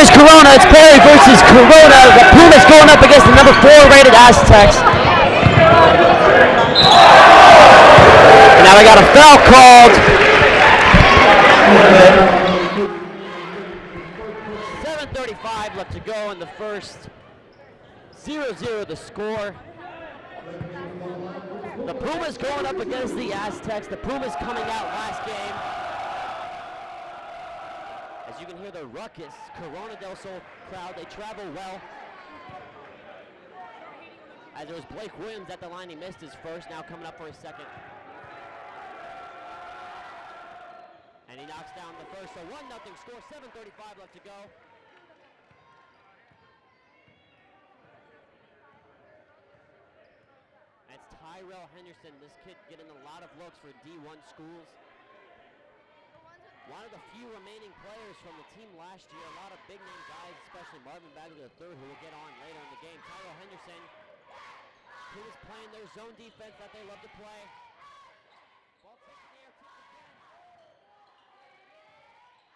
versus Corona. It's Perry versus Corona. The Pumas going up against the number 4 rated Aztecs. And now we got a foul called. 7:35 left to go in the first. 0-0 the score. The Pumas going up against the Aztecs. The Pumas coming out last game. As you can hear the ruckus, Corona del Sol crowd, they travel well. As it was Blake Williams at the line, he missed his first, now coming up for his second. And he knocks down the first, so 1-0 score, 7:35 left to go. That's Tyrell Henderson, this kid getting a lot of looks for D1 schools. One of the few remaining players from the team last year, a lot of big name guys, especially Marvin Bagley III, who will get on later in the game. Tyrell Henderson, who is playing their zone defense that they love to play. Ball taken in the air, tipped again.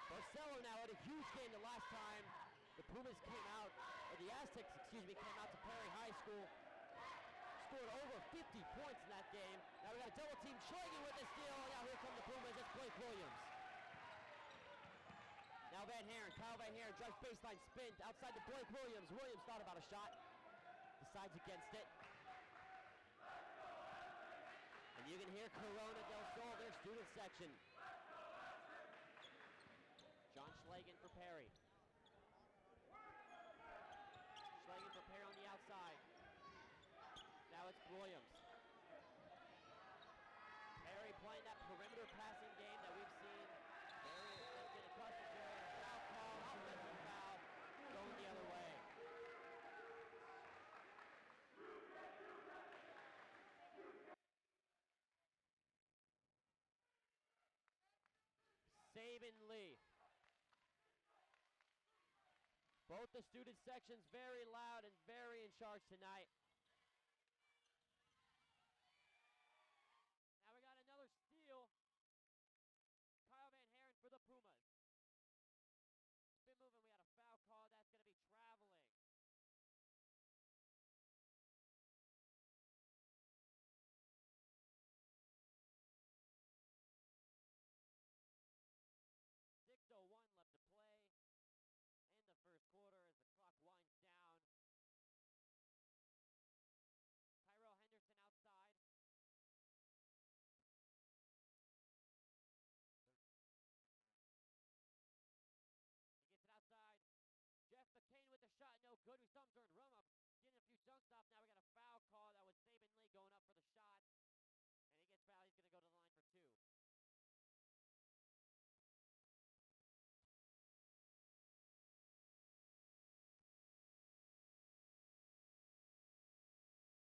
Barcelo now had a huge game the last time the Pumas came out, or the Aztecs, came out to Perry High School. Scored over 50 points in that game. Now we got a double team. Schlagen with the steal. Now here come the Pumas. It's Blake Williams. Now Van Haren, Kyle Van Haren drives baseline spin outside to Blake Williams. Williams thought about a shot. Decides against it. And you can hear Corona del Sol, their student section. John Schlagen for Perry. Schlagen for Perry on the outside. Now it's Williams. Perry playing that perimeter passing game that we've seen very effective across the area. Foul call, offensive foul, going the other way. Sabin Lee. Both the student sections very loud and very in charge tonight. Now we got another steal. Kyle Van Haren for the Pumas. Spin moving, we got a foul call. That's going to be traveling. .01 left to play in the first quarter as the clock winds down. Tyrell Henderson outside. He gets it outside. Jeff McCain with the shot, no good. We saw him during run-up, getting a few dunks off. Now we got a foul call. That was Sabin Lee going up for the shot. And he gets fouled. He's going to go to the line for 2.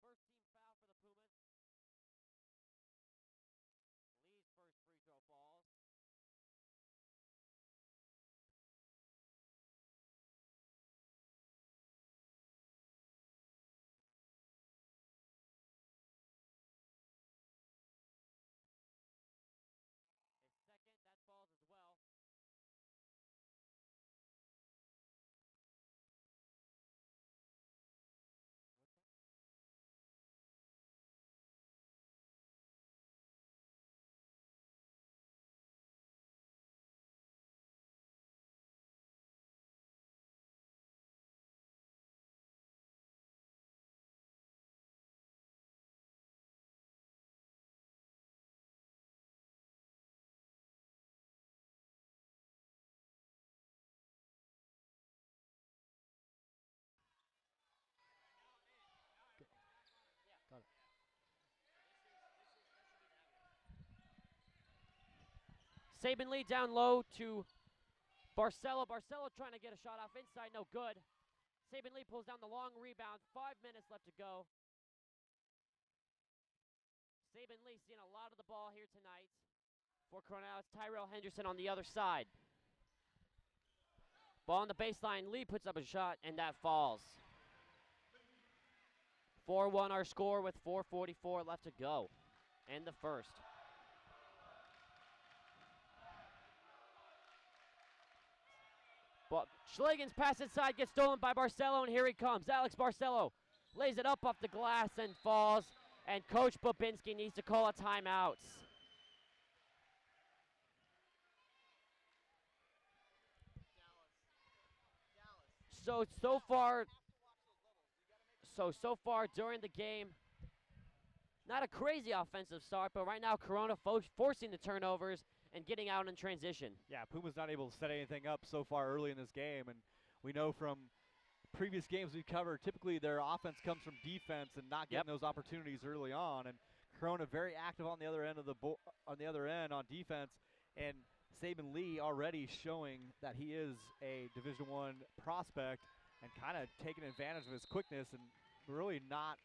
First team foul for the Pumas. Lee's first free throw falls. His second, that falls as well. Got it. Sabin Lee down low to Barcelo. Barcelo trying to get a shot off inside, no good. Sabin Lee pulls down the long rebound. 5 minutes left to go. Sabin Lee seeing a lot of the ball here tonight. For Cornell, it's Tyrell Henderson on the other side. Ball on the baseline. Lee puts up a shot, and that falls. 4-1 our score with 4:44 left to go in the first. But Schlegen's pass inside gets stolen by Barcelo, and here he comes. Alex Barcelo lays it up off the glass and falls, and Coach Babinski needs to call a timeout. So far during the game, not a crazy offensive start, but right now Corona forcing the turnovers and getting out in transition. Yeah, Puma's not able to set anything up so far early in this game, and we know from previous games we've covered, typically their offense comes from defense and not getting those opportunities early on. And Corona very active on the other end of on defense, and Saban Lee already showing that he is a Division I prospect and kind of taking advantage of his quickness, and really not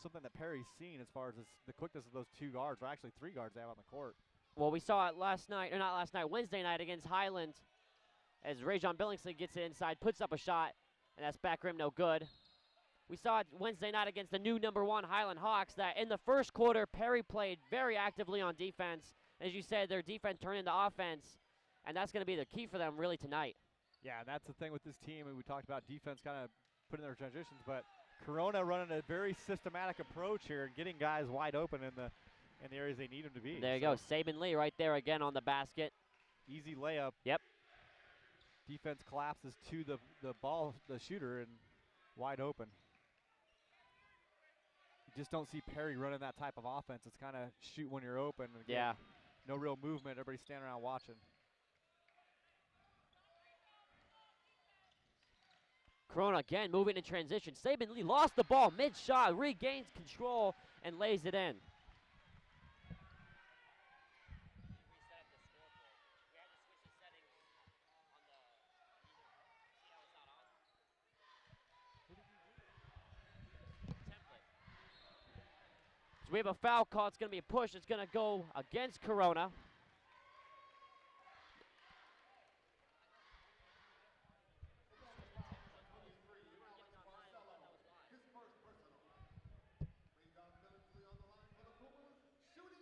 something that Perry's seen as far as the quickness of those 2 guards, or actually 3 guards out on the court. Well, we saw it Wednesday night against Highland, as Rajon Billingsley gets it inside, puts up a shot, and that's back rim, no good. We saw it Wednesday night against the new #1 Highland Hawks that in the first quarter, Perry played very actively on defense. As you said, their defense turned into offense, and that's going to be the key for them really tonight. Yeah, and that's the thing with this team, and we talked about defense kind of putting their transitions, but Corona running a very systematic approach here and getting guys wide open in the areas they need them to be. There you go, Saban Lee right there again on the basket. Easy layup. Yep. Defense collapses to the shooter, and wide open. You just don't see Perry running that type of offense. It's kind of shoot when you're open. Again, yeah. No real movement. Everybody's standing around watching. Corona again moving in transition. Saban Lee lost the ball mid-shot, regains control, and lays it in. So we have a foul call. It's going to be a push. It's going to go against Corona.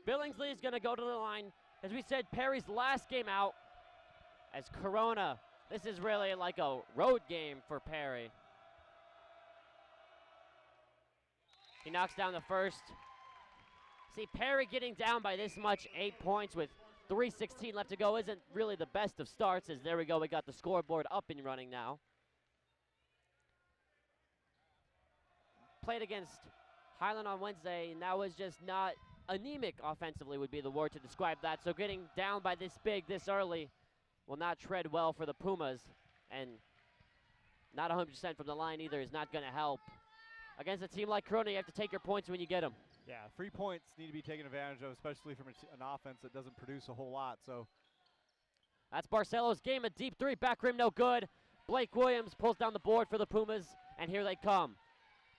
Billingsley is going to go to the line. As we said, Perry's last game out as Corona. This is really like a road game for Perry. He knocks down the first. See, Perry getting down by this much, 8 points with 3:16 left to go, isn't really the best of starts, as there we go, we got the scoreboard up and running now. Played against Highland on Wednesday, and that was just not anemic offensively would be the word to describe that. So getting down by this big, this early, will not tread well for the Pumas. And not 100% from the line either is not going to help. Against a team like Corona, you have to take your points when you get them. Yeah, 3 points need to be taken advantage of, especially from an offense that doesn't produce a whole lot. So that's Barcelo's game. A deep 3, back rim, no good. Blake Williams pulls down the board for the Pumas, and here they come.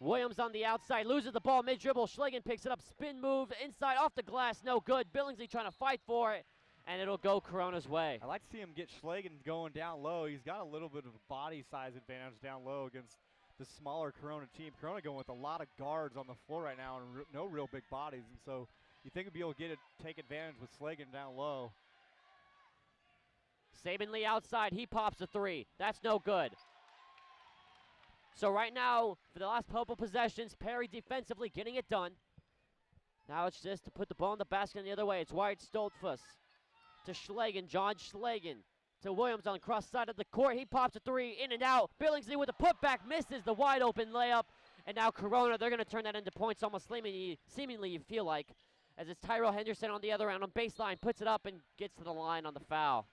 Williams on the outside, loses the ball mid-dribble. Schlegen picks it up, spin move, inside, off the glass, no good. Billingsley trying to fight for it, and it'll go Corona's way. I like to see him get Schlegen going down low. He's got a little bit of a body size advantage down low against the smaller Corona team. Corona going with a lot of guards on the floor right now and no real big bodies, and so you think he'll be able to take advantage with Schlegen down low. Saban Lee outside, he pops a 3. That's no good. So right now, for the last couple possessions, Perry defensively getting it done. Now it's just to put the ball in the basket the other way. It's Wyatt Stoltzfus to Schlegen, John Schlegen to Williams on the cross side of the court. He pops a 3, in and out. Billingsley with a putback, misses the wide open layup. And now Corona, they're going to turn that into points almost seemingly, you feel like, as it's Tyrell Henderson on the other end on baseline, puts it up and gets to the line on the foul.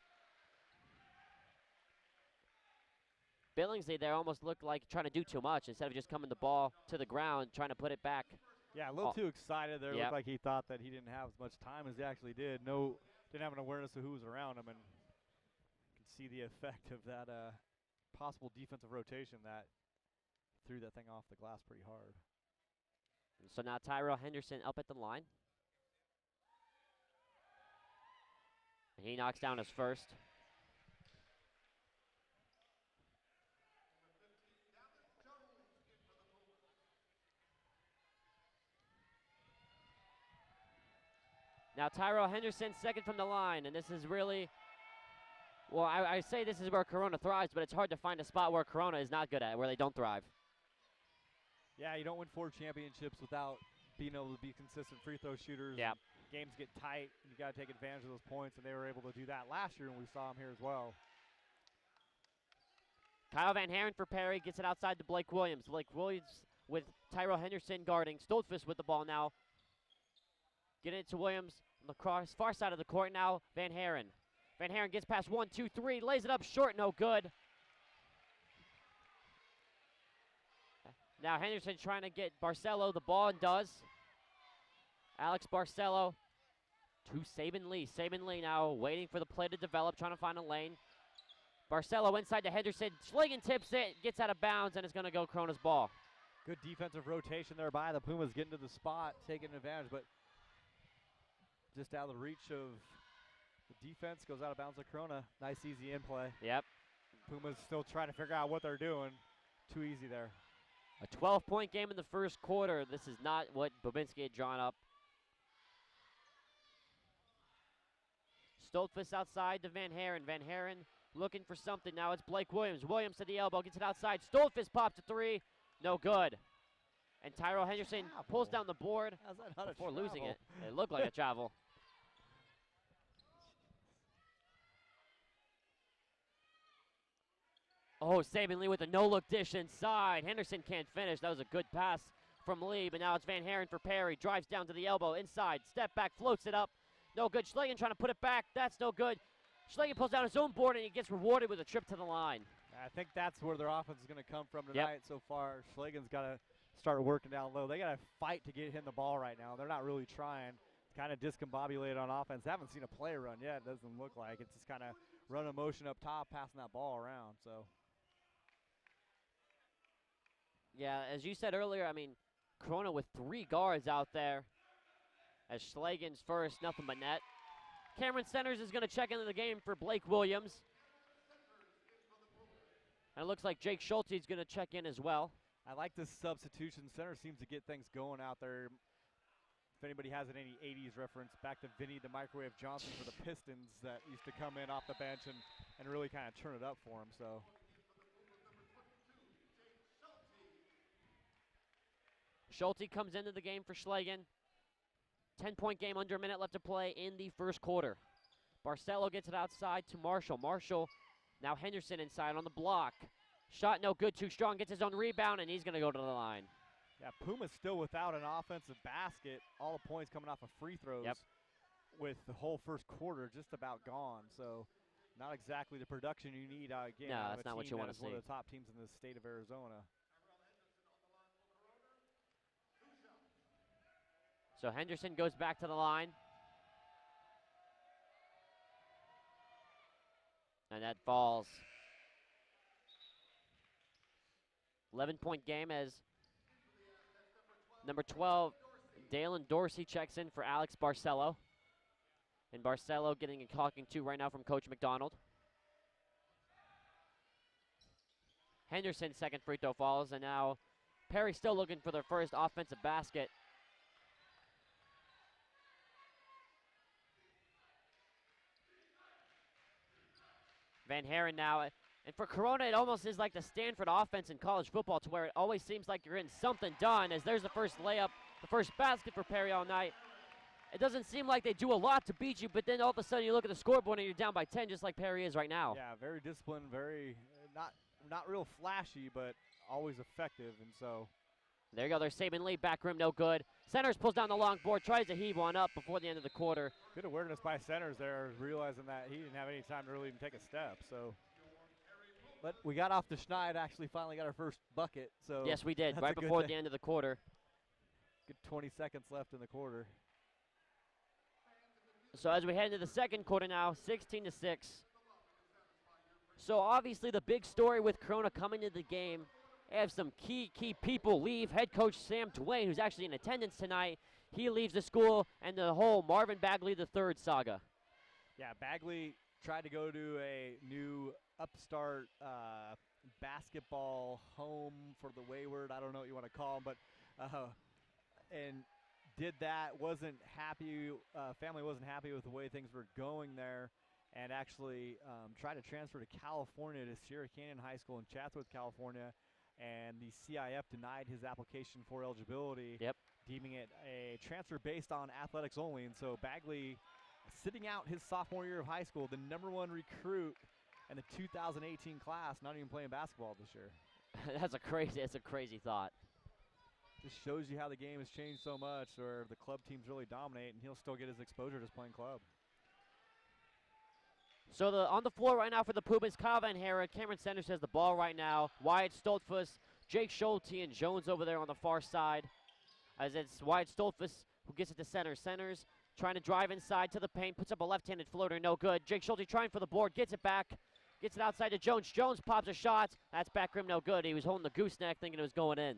Billingsley there almost looked like trying to do too much instead of just coming the ball to the ground, trying to put it back. Yeah, a little too excited there. Yep. Looked like he thought that he didn't have as much time as he actually did. Didn't have an awareness of who was around him, and you can see the effect of that possible defensive rotation that threw that thing off the glass pretty hard. So now Tyrell Henderson up at the line. He knocks down his first. Now Tyrell Henderson second from the line, and this is really Well, I say this is where Corona thrives, but it's hard to find a spot where Corona is not good at, where they don't thrive. Yeah, you don't win 4 championships without being able to be consistent free throw shooters. Yeah. Games get tight, and you got to take advantage of those points, and they were able to do that last year, and we saw them here as well. Kyle Van Haren for Perry gets it outside to Blake Williams. Blake Williams with Tyrell Henderson guarding. Stoltzfus with the ball now. Getting it to Williams on the far side of the court now. Van Haren. Van Haren gets past 1, 2, 3, lays it up short, no good. Now Henderson trying to get Barcelo the ball and does. Alex Barcelo to Saban Lee. Saban Lee now waiting for the play to develop, trying to find a lane. Barcelo inside to Henderson. Schlagen tips it, gets out of bounds, and it's going to go Corona's ball. Good defensive rotation there by the Pumas, getting to the spot, taking advantage, but just out of the reach of the defense, goes out of bounds to Corona. Nice, easy in play. Yep. Pumas still trying to figure out what they're doing. Too easy there. A 12-point game in the first quarter. This is not what Bobinski had drawn up. Stoltzfus outside to Van Haren. Van Haren looking for something. Now it's Blake Williams. Williams to the elbow, gets it outside. Stoltzfus pops a 3. No good. And Tyrell Henderson pulls down the board before losing it. It looked like a travel. Oh, Saban Lee with a no-look dish inside. Henderson can't finish. That was a good pass from Lee, but now it's Van Haren for Perry. Drives down to the elbow, inside. Step back, floats it up. No good. Schlagen trying to put it back. That's no good. Schlagen pulls down his own board, and he gets rewarded with a trip to the line. I think that's where their offense is going to come from tonight so far. Schlagen's got to start working down low. They got to fight to get him the ball right now. They're not really trying. Kind of discombobulated on offense. Haven't seen a play run yet. It doesn't look like. It's just kind of run a motion up top, passing that ball around. So. Yeah, as you said earlier, I mean, Corona with 3 guards out there. As Schlagen's first, nothing but net. Cameron Centers is going to check into the game for Blake Williams. And it looks like Jake Schulte is going to check in as well. I like this substitution. Center seems to get things going out there. If anybody has any 80s reference, back to Vinny the Microwave Johnson for the Pistons that used to come in off the bench and really kind of turn it up for him. So. Schulte comes into the game for Schlagen. 10-point game, under a minute left to play in the first quarter. Barcelo gets it outside to Marshall. Marshall, now Henderson inside on the block. Shot no good, too strong, gets his own rebound, and he's going to go to the line. Yeah, Puma's still without an offensive basket. All the points coming off of free throws with the whole first quarter just about gone. So not exactly the production you need again. No, that's not what you want to see. One of the top teams in the state of Arizona. So Henderson goes back to the line. And that falls. 11-point game as number 12, Dalen Dorsey checks in for Alex Barcelo. And Barcelo getting a talking to right now from Coach McDonald. Henderson's second free throw falls, and now Perry still looking for their first offensive basket. Van Haren now, and for Corona, it almost is like the Stanford offense in college football, to where it always seems like you're getting something done, as there's the first layup, the first basket for Perry all night. It doesn't seem like they do a lot to beat you, but then all of a sudden you look at the scoreboard and you're down by 10, just like Perry is right now. Yeah, very disciplined, very not real flashy, but always effective, and so. There you go, there's Saban Lee, back rim, no good. Centers pulls down the long board, tries to heave one up before the end of the quarter. Good awareness by Centers there, realizing that he didn't have any time to really even take a step, so. But we got off the Schneid, actually finally got our first bucket, so. Yes, we did, right before the end of the quarter. Good 20 seconds left in the quarter. So as we head into the second quarter now, 16-6. So obviously the big story with Corona coming into the game, they have some key people leave. Head coach Sam Dwayne, who's actually in attendance tonight, he leaves the school, and the whole Marvin Bagley III saga. Yeah, Bagley tried to go to a new upstart basketball home for the wayward. I don't know what you want to call them, but and did that. Wasn't happy. Family wasn't happy with the way things were going there, and actually tried to transfer to California to Sierra Canyon High School in Chatsworth, California, and the CIF denied his application for eligibility, deeming it a transfer based on athletics only. And so Bagley, sitting out his sophomore year of high school, the #1 recruit in the 2018 class, not even playing basketball this year. That's a crazy thought. Just shows you how the game has changed so much, where the club teams really dominate, and he'll still get his exposure just playing club. So on the floor right now for the Pumas, Kyle Van Haren, Cameron Sanders has the ball right now. Wyatt Stoltzfus, Jake Schulte, and Jones over there on the far side. As it's Wyatt Stoltzfus who gets it to center. Centers trying to drive inside to the paint, puts up a left-handed floater, no good. Jake Schulte trying for the board, gets it back, gets it outside to Jones. Jones pops a shot. That's back rim, no good. He was holding the gooseneck thinking it was going in.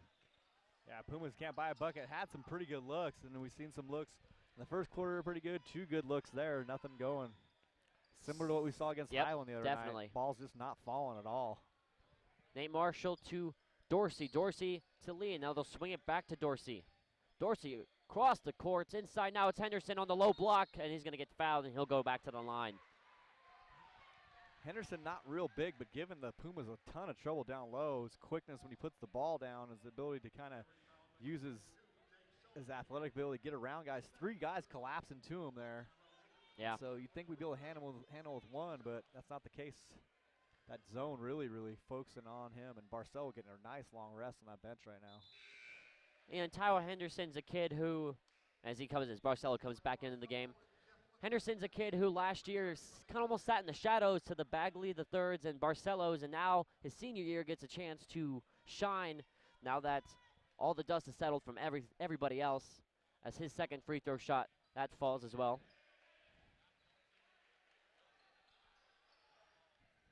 Yeah, Pumas can't buy a bucket. Had some pretty good looks, and we've seen some looks in the first quarter pretty good. 2 good looks there, nothing going. Similar to what we saw against Highland the other night. Ball's just not falling at all. Nate Marshall to Dorsey. Dorsey to Lee, and now they'll swing it back to Dorsey. Dorsey across the courts, inside now it's Henderson on the low block, and he's going to get fouled, and he'll go back to the line. Henderson not real big, but giving the Pumas a ton of trouble down low. His quickness when he puts the ball down, his ability to kind of use his athletic ability to get around guys. 3 guys collapsing to him there. Yeah. So you'd think we'd be able to handle with 1, but that's not the case. That zone really focusing on him, and Barcelo getting a nice long rest on that bench right now. And Tyler Henderson's a kid who, as Barcelo comes back into the game, Henderson's a kid who last year kind of almost sat in the shadows to the Bagley, the Thirds, and Barcelos, and now his senior year gets a chance to shine now that all the dust has settled from everybody else, as his second free throw shot, that falls as well.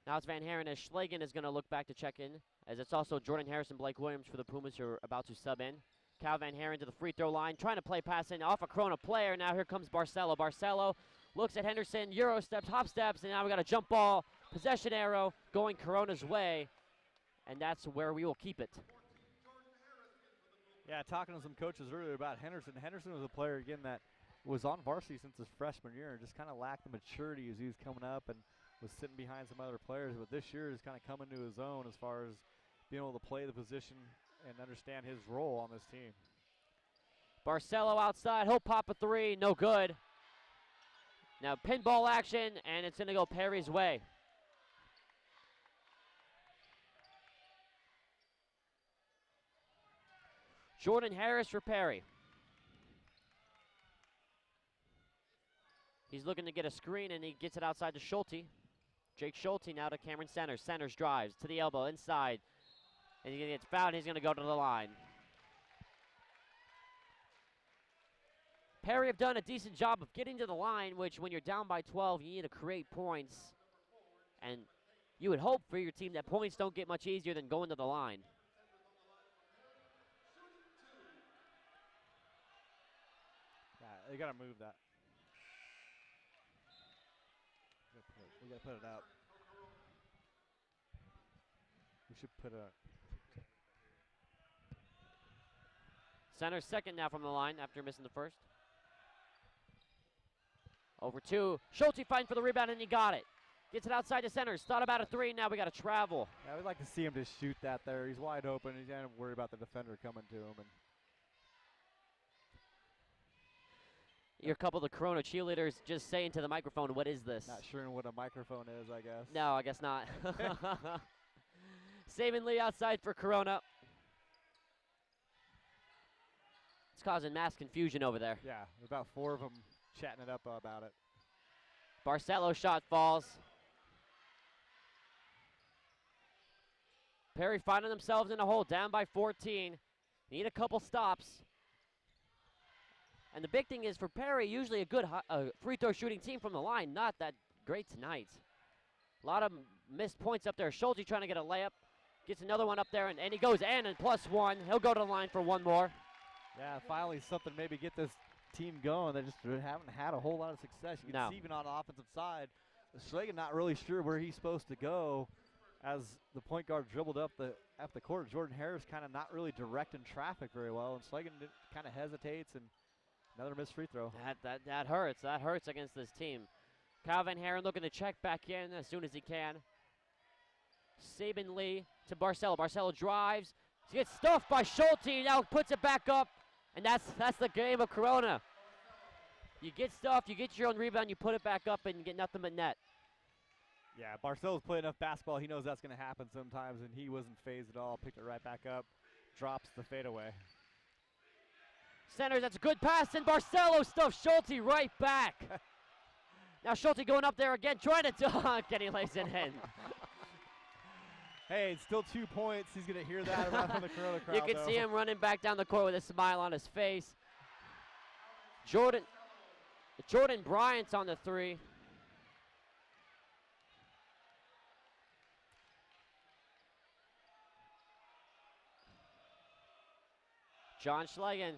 Now it's Van Haren as Schlagen is going to look back to check in, as it's also Jordan Harrison, Blake Williams for the Pumas who are about to sub in. Cal Van Haren to the free throw line, trying to play pass in off a Corona player. Now here comes Barcelo. Barcelo looks at Henderson, Euro steps, hop steps, and now we got a jump ball, possession arrow going Corona's way, and that's where we will keep it. Yeah, talking to some coaches earlier about Henderson. Henderson was a player, again, that was on varsity since his freshman year and just kind of lacked the maturity as he was coming up and was sitting behind some other players. But this year is kind of coming to his own as far as being able to play the position and understand his role on this team. Barcelo outside, he'll pop a 3, no good. Now pinball action, and it's going to go Perry's way. Jordan Harris for Perry. He's looking to get a screen, and he gets it outside to Schulte. Jake Schulte now to Cameron Sanders. Sanders drives to the elbow, inside. And he gets fouled, and he's going to go to the line. Perry have done a decent job of getting to the line, which when you're down by 12, you need to create points. And you would hope for your team that points don't get much easier than going to the line. Yeah, they got to move that. We got to put it out. We should put a... Center's second now from the line after missing the first. Over 2. Schulte fighting for the rebound, and he got it. Gets it outside to Centers. Thought about a 3. Now we got to travel. Yeah, we'd like to see him just shoot that there. He's wide open. He's not worried about the defender coming to him. And You're a couple of the Corona cheerleaders just saying to the microphone, what is this? not sure what a microphone is, I guess. No, I guess not. Saban Lee outside for Corona. It's causing mass confusion over there. Yeah, about 4 of them chatting it up about it. Barcelo shot falls. Perry finding themselves in a hole, down by 14. Need a couple stops. And the big thing is for Perry, usually a good free throw shooting team from the line, not that great tonight. A lot of missed points up there. Schulte trying to get a layup. Gets another one up there, and he goes in, and +1. He'll go to the line for 1 more. Yeah, finally something maybe get this team going. They just haven't had a whole lot of success. You can see even on the offensive side, Schlagen not really sure where he's supposed to go as the point guard dribbled up the court. Jordan Harris kind of not really directing traffic very well, and Schlagen kind of hesitates, and another missed free throw. That hurts. That hurts against this team. Kyle Van Haren looking to check back in as soon as he can. Saban Lee to Barcelo. Barcelo drives. He gets stuffed by Schulte. Now puts it back up. And that's the game of Corona. You get stuffed, you get your own rebound, you put it back up, and you get nothing but net. Yeah, Barcelo's played enough basketball. He knows that's going to happen sometimes, and he wasn't phased at all. Picked it right back up. Drops the fadeaway. Centers, that's a good pass, and Barcelo stuffs Schulte right back. Now Schulte going up there again, trying to dunk, and he lays it in. Hey, it's still 2 points. He's going to hear that around from the Corona crowd. You can see him running back down the court with a smile on his face. Jordan Bryant's on the 3. John Schlegel,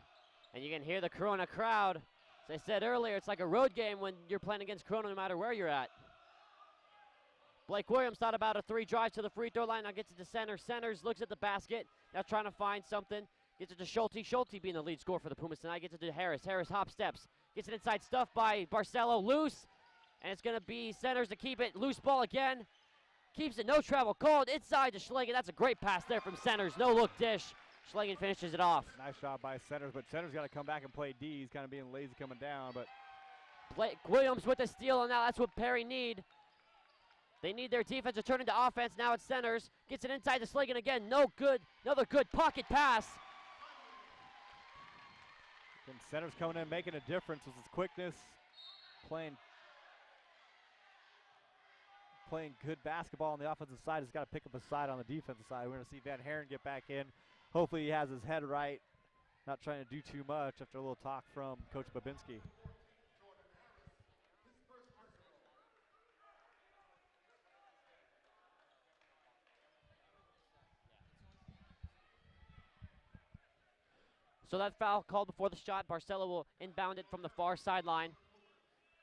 and you can hear the Corona crowd. As I said earlier, it's like a road game when you're playing against Corona no matter where you're at. Blake Williams thought about a 3, drives to the free throw line, now gets it to center. Centers, looks at the basket, now trying to find something. Gets it to Schulte. Schulte being the lead scorer for the Pumas tonight. Gets it to Harris. Harris hop steps. Gets it inside stuff by Barcelo. Loose. And it's going to be Centers to keep it. Loose ball again. Keeps it. No travel called. Inside to Schlegel. That's a great pass there from Centers. No look dish. Schlegel finishes it off. Nice shot by Centers, but Centers got to come back and play D. He's kind of being lazy coming down, but Blake Williams with the steal, and now that's what Perry need. They need their defense to turn into offense. Now it's Centers. Gets it inside to Schlegel again. No good. Another good pocket pass. and Centers coming in, making a difference with his quickness, playing good basketball on the offensive side. He's got to pick up his side on the defensive side. We're going to see Van Haren get back in. Hopefully he has his head right, not trying to do too much after a little talk from Coach Babinski. So that foul called before the shot. Barcelo will inbound it from the far sideline.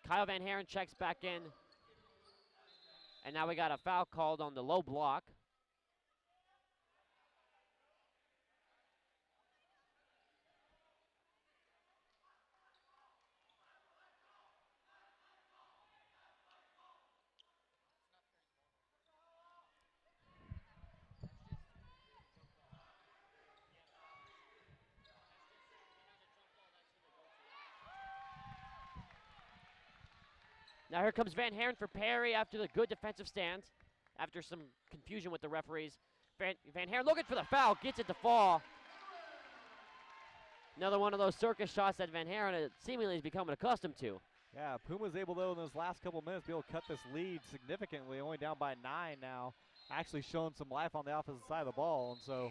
Kyle Van Haren checks back in. And now we got a foul called on the low block. Now here comes Van Haren for Perry after the good defensive stand. After some confusion with the referees. Van Haren looking for the foul, gets it to fall. Another one of those circus shots that Van Haren seemingly is becoming accustomed to. Yeah, Puma's able, though, in those last couple minutes to be able to cut this lead significantly, only down by 9 now. Actually showing some life on the offensive side of the ball, and so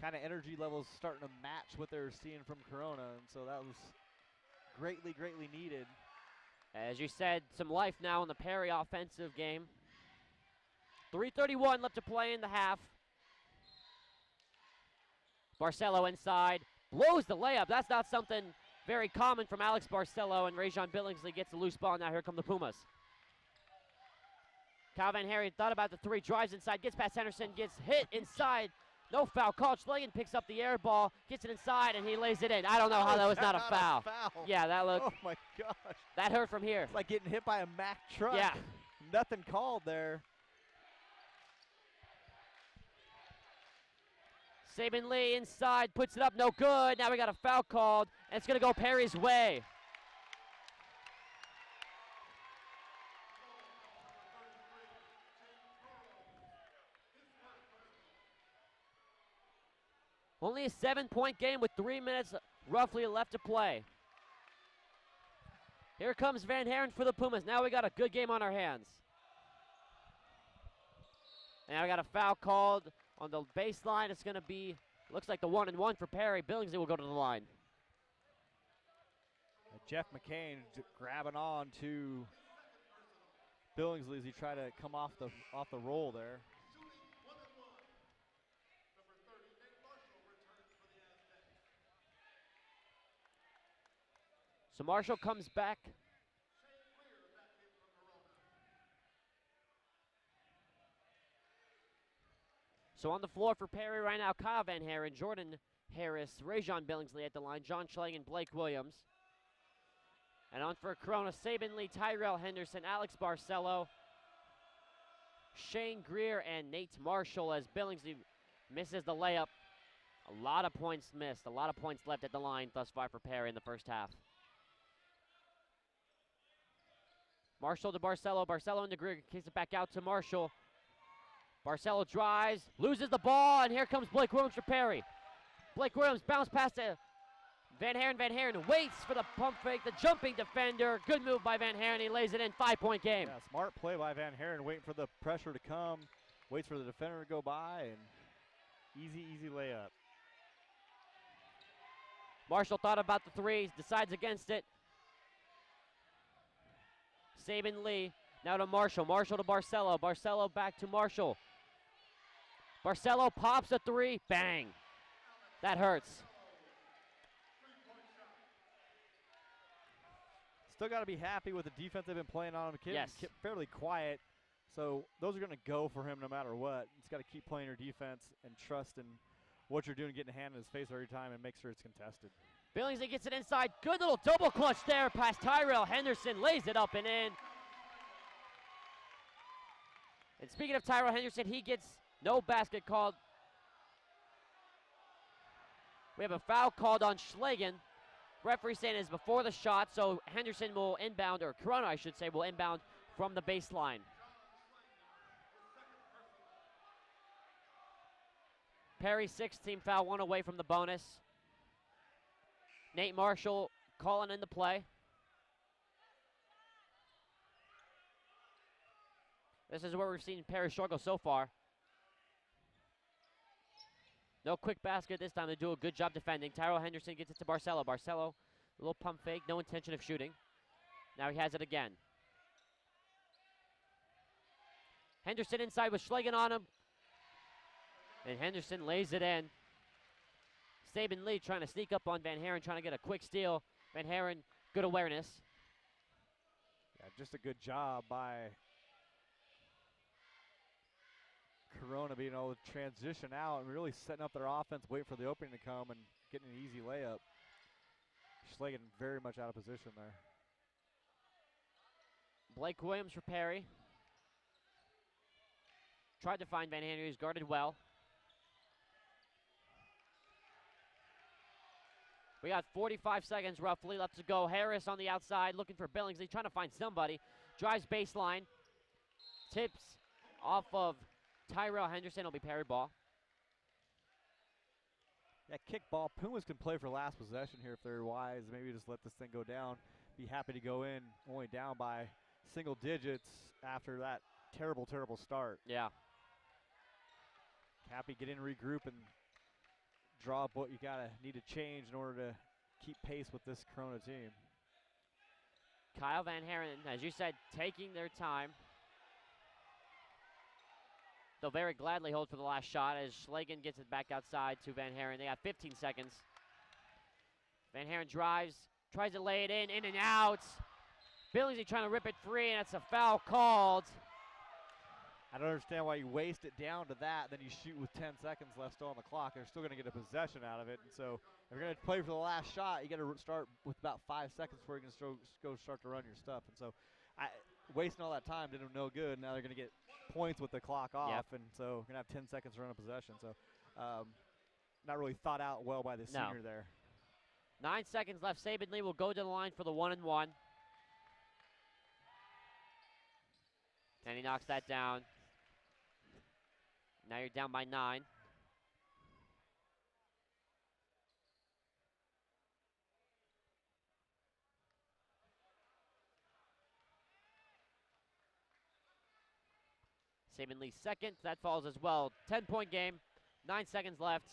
kind of energy levels starting to match what they're seeing from Corona, and so that was greatly, greatly needed. As you said, some life now in the Perry offensive game. 3:31 left to play in the half. Barcelo inside, blows the layup. That's not something very common from Alex Barcelo, and Rajon Billingsley gets a loose ball. Now here come the Pumas. Kyle Van Haren thought about the 3, drives inside, gets past Henderson, gets hit inside. No foul called. Schlegel picks up the air ball, gets it inside, and he lays it in. I don't know how that was not a foul. Yeah, that looked. Oh my gosh. That hurt from here. It's like getting hit by a Mack truck. Yeah. Nothing called there. Saban Lee inside, puts it up, no good. Now we got a foul called, and it's going to go Perry's way. Only a 7-point game with 3 minutes roughly left to play. Here comes Van Haren for the Pumas. Now we got a good game on our hands. And now we got a foul called on the baseline. It's going to be, looks like the 1-and-1 for Perry. Billingsley will go to the line. Jeff McCain grabbing on to Billingsley as he tried to come off the roll there. So Marshall comes back. So on the floor for Perry right now, Kyle Van Haren, Jordan Harris, Rajon Billingsley at the line, John Schlegel, and Blake Williams. And on for Corona, Saban Lee, Tyrell Henderson, Alex Barcelo, Shane Greer, and Nate Marshall as Billingsley misses the layup. A lot of points missed, a lot of points left at the line thus far for Perry in the first half. Marshall to Barcelo, Barcelo into Greer, kicks it back out to Marshall. Barcelo drives, loses the ball, and here comes Blake Williams for Perry. Blake Williams bounce pass to Van Haren. Van Haren waits for the pump fake, the jumping defender. Good move by Van Haren, he lays it in, 5-point game. Yeah, smart play by Van Haren, waiting for the pressure to come, waits for the defender to go by, and easy layup. Marshall thought about the threes, decides against it. Saban Lee, now to Marshall. Marshall to Barcelo. Barcelo back to Marshall. Barcelo pops a three, bang. That hurts. Still got to be happy with the defense they've been playing on him. Yes. Fairly quiet, so those are going to go for him no matter what. He's got to keep playing your defense and trust in what you're doing, getting a hand in his face every time and make sure it's contested. Billingsley gets it inside. Good little double clutch there past Tyrell Henderson. Lays it up and in. And speaking of Tyrell Henderson, he gets no basket called. We have a foul called on Schlagen. Referee saying it's before the shot, so Henderson will inbound, or Corona, I should say, will inbound from the baseline. Perry's 6th team foul, 1 away from the bonus. Nate Marshall calling in the play. This is where we've seen Perry struggle so far. No quick basket this time. They do a good job defending. Tyrell Henderson gets it to Barcelo. Barcelo, a little pump fake, no intention of shooting. Now he has it again. Henderson inside with Schlagen on him. And Henderson lays it in. Saban Lee trying to sneak up on Van Haren, trying to get a quick steal. Van Haren, good awareness. Yeah, just a good job by Corona being able to transition out and really setting up their offense, waiting for the opening to come and getting an easy layup. Schlagen very much out of position there. Blake Williams for Perry. Tried to find Van Haren, he's guarded well. We got 45 seconds roughly left to go. Harris on the outside looking for Billingsley, trying to find somebody. Drives baseline. Tips off of Tyrell Henderson. It'll be Perry ball. Yeah, kick ball. Pumas can play for last possession here if they're wise. Maybe just let this thing go down. Be happy to go in only down by single digits after that terrible start. Yeah. Happy get in, regroup, and draw up what you need to change in order to keep pace with this Corona team. Kyle Van Haren, as you said, taking their time. They'll very gladly hold for the last shot as Schlagen gets it back outside to Van Haren. They got 15 seconds. Van Haren drives, tries to lay it in and out. Billingsley trying to rip it free, and that's a foul called. I don't understand why you waste it down to that, then you shoot with 10 seconds left still on the clock. They're still going to get a possession out of it. And so if you're going to play for the last shot, you got to start with about 5 seconds before you can go start to run your stuff. And so wasting all that time did them no good. Now they're going to get points with the clock off. Yep. And so we're going to have 10 seconds to run a possession. So not really thought out well by the senior there. 9 seconds left. Saban Lee will go to the line for the 1-and-1. And he knocks that down. Now you're down by 9. Saban Lee second. That falls as well. 10-point game. 9 seconds left.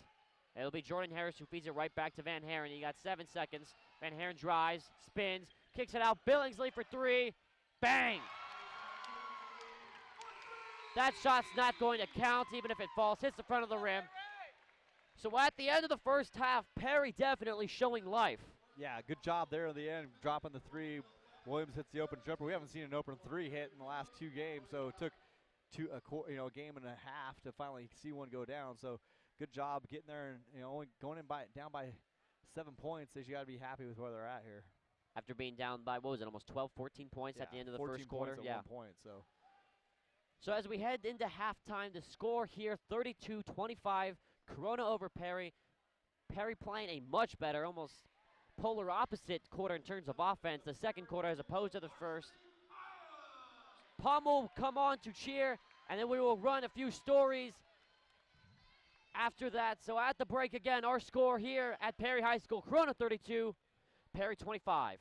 It'll be Jordan Harris who feeds it right back to Van Haren. You got 7 seconds. Van Haren drives, spins, kicks it out. Billingsley for 3. Bang! That shot's not going to count even if it falls, hits the front of the rim. So at the end of the first half, Perry definitely showing life. Yeah, good job there at the end, dropping the 3. Williams hits the open jumper. We haven't seen an open 3 hit in the last 2 games, so it took a game and a half to finally see one go down. So good job getting there and only going down by 7 points. You got to be happy with where they're at here. after being down by, what was it, almost 12, 14 points at the end of the 14 first quarter. points at 1 point, so. So as we head into halftime, the score here, 32-25, Corona over Perry. Perry playing a much better, almost polar opposite quarter in terms of offense, the second quarter as opposed to the first. Palm will come on to cheer, and then we will run a few stories after that. So at the break again, our score here at Perry High School, Corona 32, Perry 25.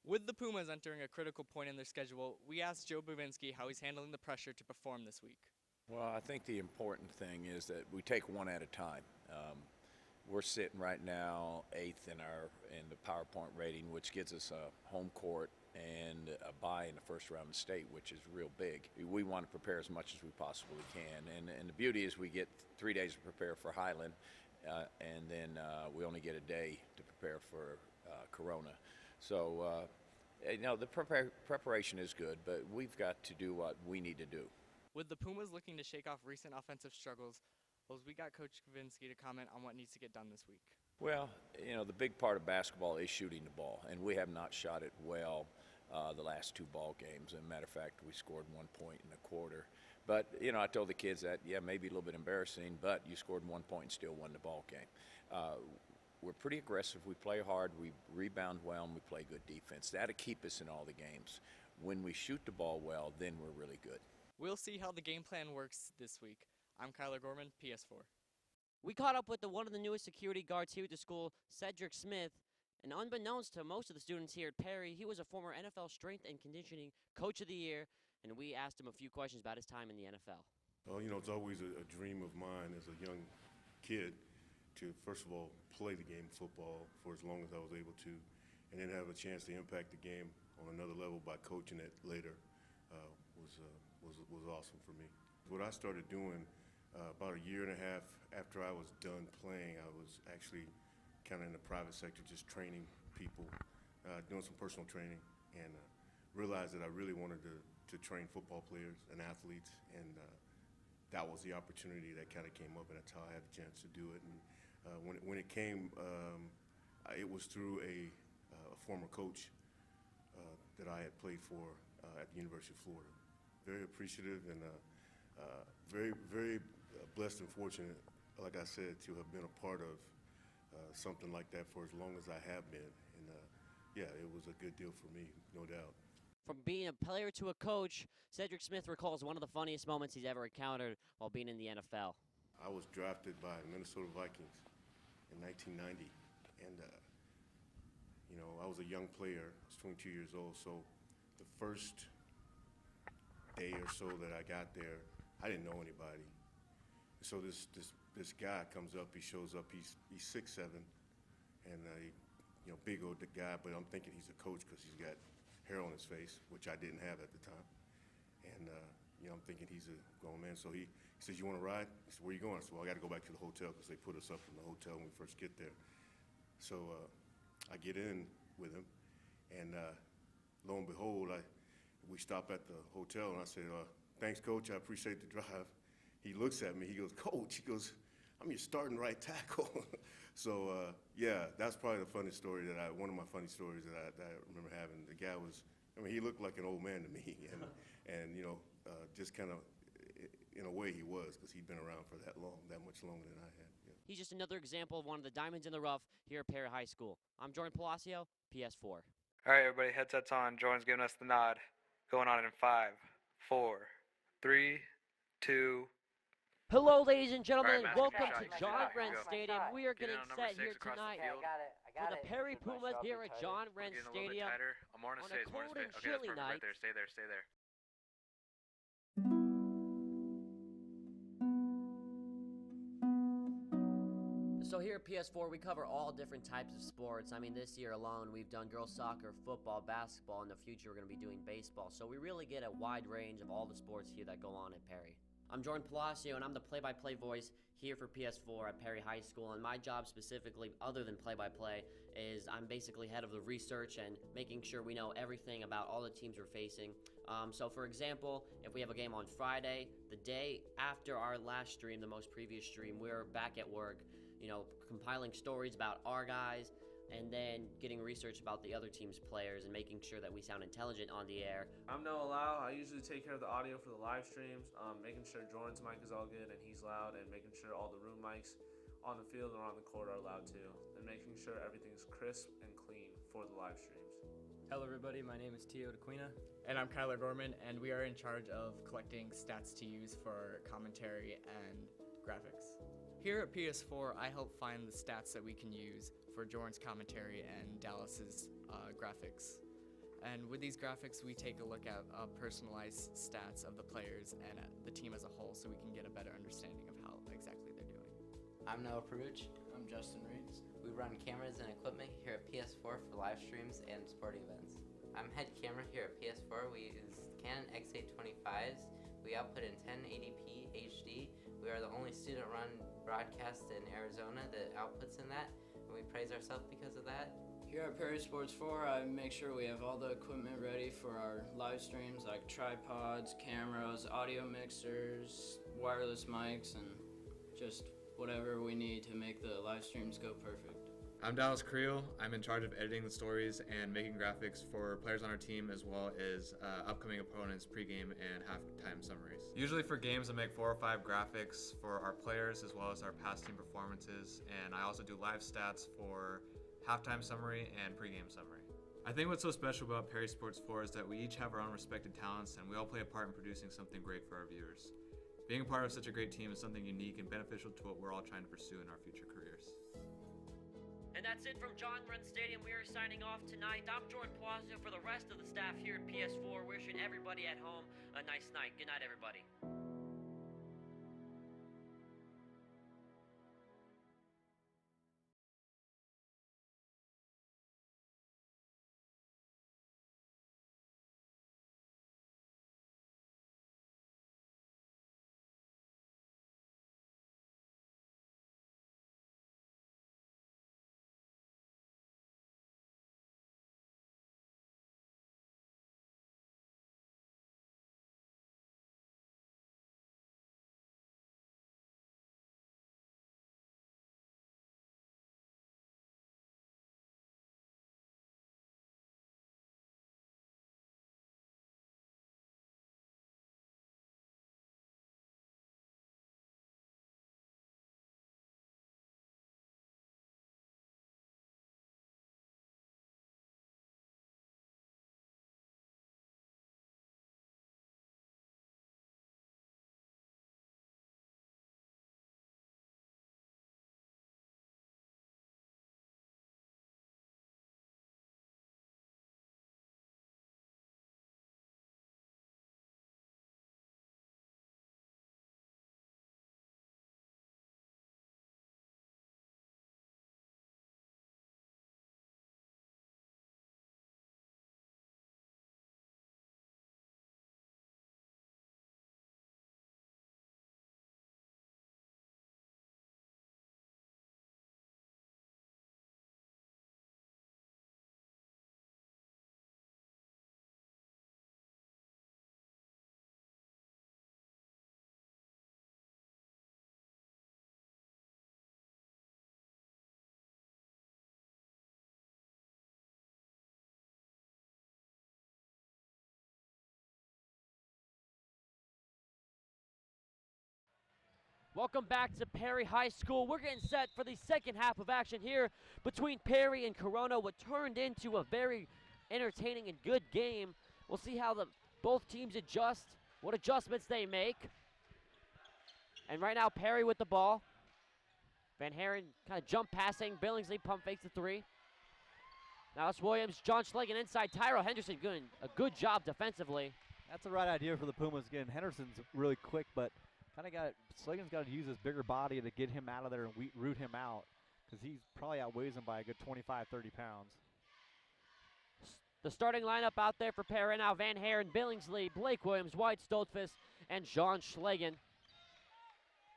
With the Pumas entering a critical point in their schedule, we asked Joe Bavinski how he's handling the pressure to perform this week. Well, I think the important thing is that we take one at a time. We're sitting right now 8th in the PowerPoint rating, which gives us a home court and a bye in the first round of state, which is real big. We want to prepare as much as we possibly can, and the beauty is we get 3 days to prepare for Highland, and then we only get a day to prepare for Corona. So, the preparation is good, but we've got to do what we need to do. With the Pumas looking to shake off recent offensive struggles, we got Coach Kavinsky to comment on what needs to get done this week. Well, the big part of basketball is shooting the ball, and we have not shot it well the last 2 ball games. As a matter of fact, we scored 1 point in a quarter. But, I told the kids that, maybe a little bit embarrassing, but you scored 1 point and still won the ball game. We're pretty aggressive. We play hard. We rebound well, and we play good defense. That'll keep us in all the games. When we shoot the ball well, then we're really good. We'll see how the game plan works this week. I'm Kyler Gorman, PS4. We caught up with one of the newest security guards here at the school, Cedric Smith, and unbeknownst to most of the students here at Perry, he was a former NFL Strength and Conditioning Coach of the Year, and we asked him a few questions about his time in the NFL. Well, it's always a dream of mine as a young kid to, first of all, play the game of football for as long as I was able to, and then have a chance to impact the game on another level by coaching it later was awesome for me. What I started doing about a year and a half after I was done playing, I was actually kind of in the private sector, just training people, doing some personal training, and realized that I really wanted to train football players and athletes, and that was the opportunity that kind of came up, and that's how I had the chance to do it. And when it came, it was through a former coach that I had played for at the University of Florida. Very appreciative and very, very blessed and fortunate, like I said, to have been a part of something like that for as long as I have been. And it was a good deal for me, no doubt. From being a player to a coach, Cedric Smith recalls one of the funniest moments he's ever encountered while being in the NFL. I was drafted by Minnesota Vikings in 1990, and I was a young player. I was 22 years old, so the first day or so that I got there, I didn't know anybody. So this guy comes up, he shows up, he's 6'7", and big old guy, but I'm thinking he's a coach because he's got hair on his face, which I didn't have at the time. And I'm thinking he's a grown man. So he says, "You want to ride?" He said, "Where are you going?" I said, "Well, I got to go back to the hotel," because they put us up in the hotel when we first get there. So I get in with him, and lo and behold, we stop at the hotel, and I said, "Thanks, Coach. I appreciate the drive." He looks at me. He goes, "Coach," he goes, I'm your starting right tackle. So, yeah, that's probably one of my funny stories that I remember having. The guy he looked like an old man to me, and just kind of, in a way he was, because he'd been around for that much longer than I had. Yeah. He's just another example of one of the diamonds in the rough here at Perry High School. I'm Jordan Palacio, PS4. All right, everybody, headsets on. Jordan's giving us the nod. Going on in 5, 4, 3, 2. Hello, ladies and gentlemen, All right, and welcome Master, to shot. John Here we Wren go. Stadium. We are Get in getting on number set 6 here across the tonight field. for the Perry Pumas here at John Wren We're getting a little bit Stadium. tighter. More on his on a face, more on cold his and face. Okay, that's chilly perfect night. right there. Stay there, stay there. So here at PS4, we cover all different types of sports. I mean, this year alone, we've done girls soccer, football, basketball. In the future, we're going to be doing baseball. So we really get a wide range of all the sports here that go on at Perry. I'm Jordan Palacio, and I'm the play-by-play voice here for PS4 at Perry High School. And my job specifically, other than play-by-play, is I'm basically head of the research and making sure we know everything about all the teams we're facing. So for example, if we have a game on Friday, the day after our last stream, the most previous stream, we're back at work, compiling stories about our guys, and then getting research about the other team's players and making sure that we sound intelligent on the air. I'm Noah Lau. I usually take care of the audio for the live streams, making sure Jordan's mic is all good and he's loud, and making sure all the room mics on the field or on the court are loud too, and making sure everything's crisp and clean for the live streams. Hello everybody, my name is Tio DeQuina. And I'm Kyler Gorman, and we are in charge of collecting stats to use for commentary and graphics. Here at PS4, I help find the stats that we can use for Jordan's commentary and Dallas's graphics. And with these graphics, we take a look at personalized stats of the players and the team as a whole, so we can get a better understanding of how exactly they're doing. I'm Noah Peruch. I'm Justin Reeds. We run cameras and equipment here at PS4 for live streams and sporting events. I'm head camera here at PS4. We use Canon X825s. We output in 1080p HD. We are the only student-run broadcast in Arizona that outputs in that, and we praise ourselves because of that. Here at Perry Sports 4, I make sure we have all the equipment ready for our live streams, like tripods, cameras, audio mixers, wireless mics, and just whatever we need to make the live streams go perfect. I'm Dallas Creel. I'm in charge of editing the stories and making graphics for players on our team, as well as upcoming opponents' pregame and halftime summaries. Usually for games, I make 4 or 5 graphics for our players as well as our past team performances, and I also do live stats for halftime summary and pregame summary. I think what's so special about Perry Sports 4 is that we each have our own respected talents, and we all play a part in producing something great for our viewers. Being a part of such a great team is something unique and beneficial to what we're all trying to pursue in our future careers. And that's it from John Wren Stadium. We are signing off tonight. I'm Jordan Palacio for the rest of the staff here at PS4, wishing everybody at home a nice night. Good night, everybody. Welcome back to Perry High School. We're getting set for the second half of action here between Perry and Corona, what turned into a very entertaining and good game. We'll see how both teams adjust, what adjustments they make. And right now, Perry with the ball. Van Haren kind of jump passing. Billingsley pump fakes the three. Now it's Williams, John Schlegan inside. Tyro Henderson doing a good job defensively. That's the right idea for the Pumas. Again, Henderson's really quick, but Schlegan's got to use his bigger body to get him out of there and root him out, because he probably outweighs him by a good 25, 30 pounds. The starting lineup out there for Perry now: Van Haren, Billingsley, Blake Williams, White Stoltzfus, and John Schlegan.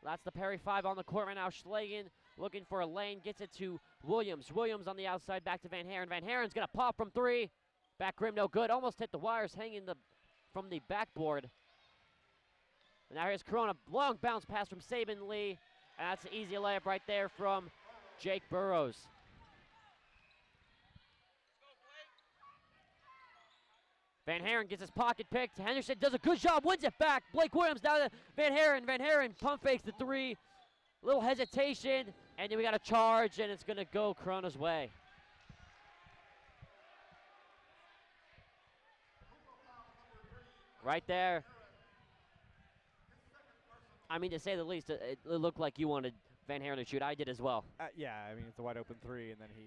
That's the Perry 5 on the court right now. Schlegan looking for a lane, gets it to Williams. Williams on the outside, back to Van Haren. Van Haren's going to pop from three. Back rim, no good. Almost hit the wires, hanging from the backboard. And now here's Corona. Long bounce pass from Sabin Lee. And that's an easy layup right there from Jake Burrows. Van Haren gets his pocket picked. Henderson does a good job, wins it back. Blake Williams down to Van Haren. Van Haren pump fakes the three. Little hesitation, and then we got a charge, and it's going to go Corona's way. Right there. I mean, to say the least, it looked like you wanted Van Haren to shoot. I did as well. Yeah, I mean, it's a wide open three, and then he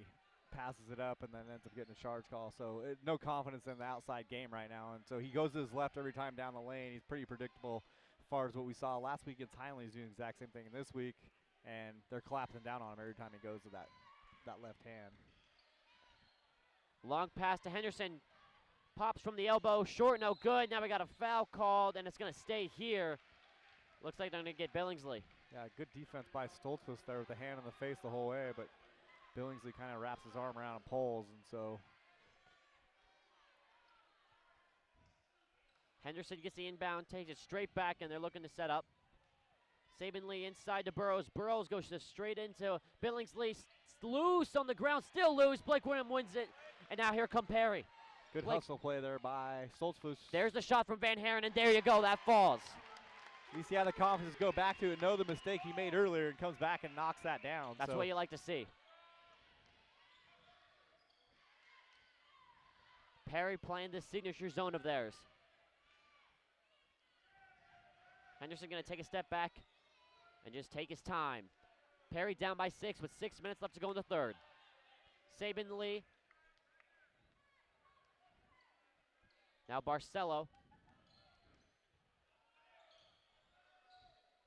passes it up and then ends up getting a charge call. So no confidence in the outside game right now. And so he goes to his left every time down the lane. He's pretty predictable as far as what we saw last week against Heinley. He's doing the exact same thing this week, and they're collapsing down on him every time he goes to that left hand. Long pass to Henderson. Pops from the elbow. Short, no good. Now we got a foul called, and it's going to stay here. Looks like they're going to get Billingsley. Yeah, good defense by Stoltzfus there with the hand in the face the whole way, but Billingsley kind of wraps his arm around and pulls, and so. Henderson gets the inbound, takes it straight back, and they're looking to set up. Sabin Lee inside to Burrows. Burrows goes just straight into Billingsley. Loose on the ground, still loose. Blake Williams wins it, and now here come Perry. Good hustle play there by Stoltzfus. There's the shot from Van Haren, and there you go, that falls. You see how the confidence go back to it, know the mistake he made earlier, and comes back and knocks that down. That's what you like to see. Perry playing this signature zone of theirs. Henderson going to take a step back and just take his time. Perry down by 6 with 6 minutes left to go in the third. Sabin Lee. Now Barcelo.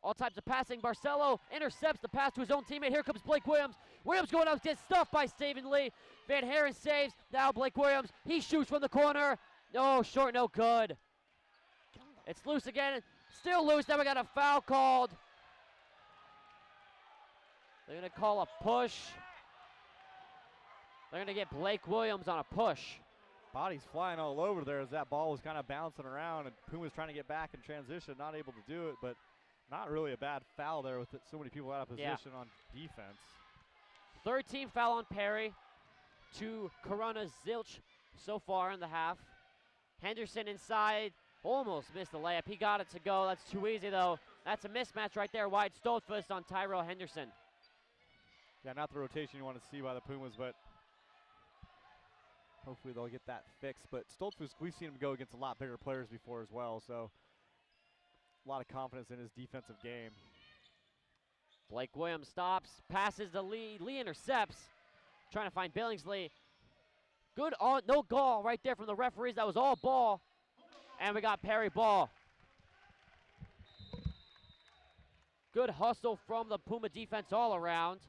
All types of passing. Barcelo intercepts the pass to his own teammate. Here comes Blake Williams. Williams going up, gets stuffed by Sabin Lee. Van Haren saves. Now Blake Williams. He shoots from the corner. No, short, no good. It's loose again. Still loose. Now we got a foul called. They're going to call a push. They're going to get Blake Williams on a push. Bodies flying all over there as that ball was kind of bouncing around, and Puma's trying to get back in transition, not able to do it, but not really a bad foul there with so many people out of position on defense. Third team foul on Perry to Corona Zilch so far in the half. Henderson inside, almost missed the layup. He got it to go. That's too easy, though. That's a mismatch right there. White Stoltzfus on Tyrell Henderson. Yeah, not the rotation you want to see by the Pumas, but hopefully they'll get that fixed. But Stoltzfus, we've seen him go against a lot bigger players before as well, so a lot of confidence in his defensive game. Blake Williams stops, passes to Lee. Lee intercepts, trying to find Billingsley. Good, no goal right there from the referees. That was all ball. And we got Perry ball. Good hustle from the Puma defense all around.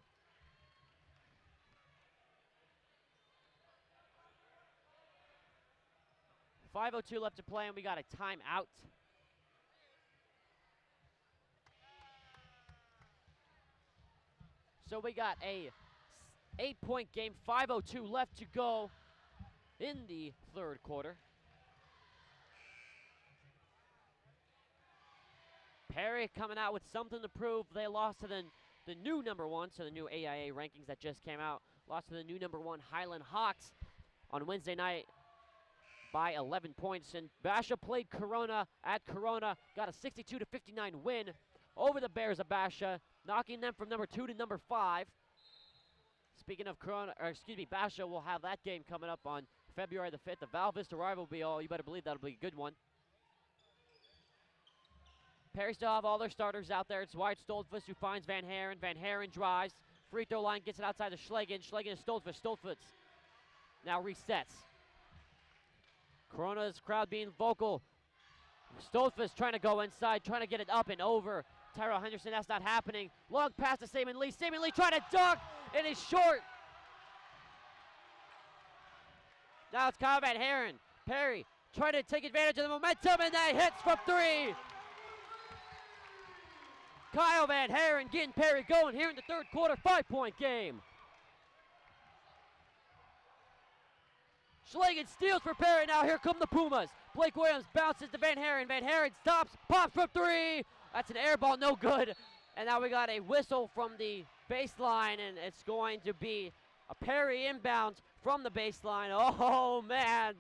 .502 left to play, and we got a timeout. So we got a 8-point game, 5:02 left to go in the third quarter. Perry coming out with something to prove. They lost to the new number 1, so the new AIA rankings that just came out. Lost to the new number 1 Highland Hawks on Wednesday night by 11 points. And Basha played Corona at Corona, got a 62-59 win over the Bears of Basha, knocking them from number 2 to number 5. Speaking of Basha will have that game coming up on February the 5th. The Val Vista rival will be you better believe that'll be a good one. Perry still have all their starters out there. It's Wyatt Stoltzfus who finds Van Haren. Van Haren drives. Free throw line gets it outside to Schlegel. Schlegel to Stoltzfus. Stoltzfus now resets. Corona's crowd being vocal. Stoltzfus trying to go inside, trying to get it up and over. Tyrell Henderson, that's not happening. Long pass to Saban Lee. Saban Lee trying to dunk. It is short. Now it's Kyle Van Haren. Perry trying to take advantage of the momentum, and that hits from 3. Kyle Van Haren getting Perry going here in the third quarter, 5-point game. Schlegel steals for Perry. Now here come the Pumas. Blake Williams bounces to Van Haren. Van Haren stops, pops from 3. That's an air ball, no good. And now we got a whistle from the baseline, and it's going to be a Perry inbound from the baseline. Oh, man.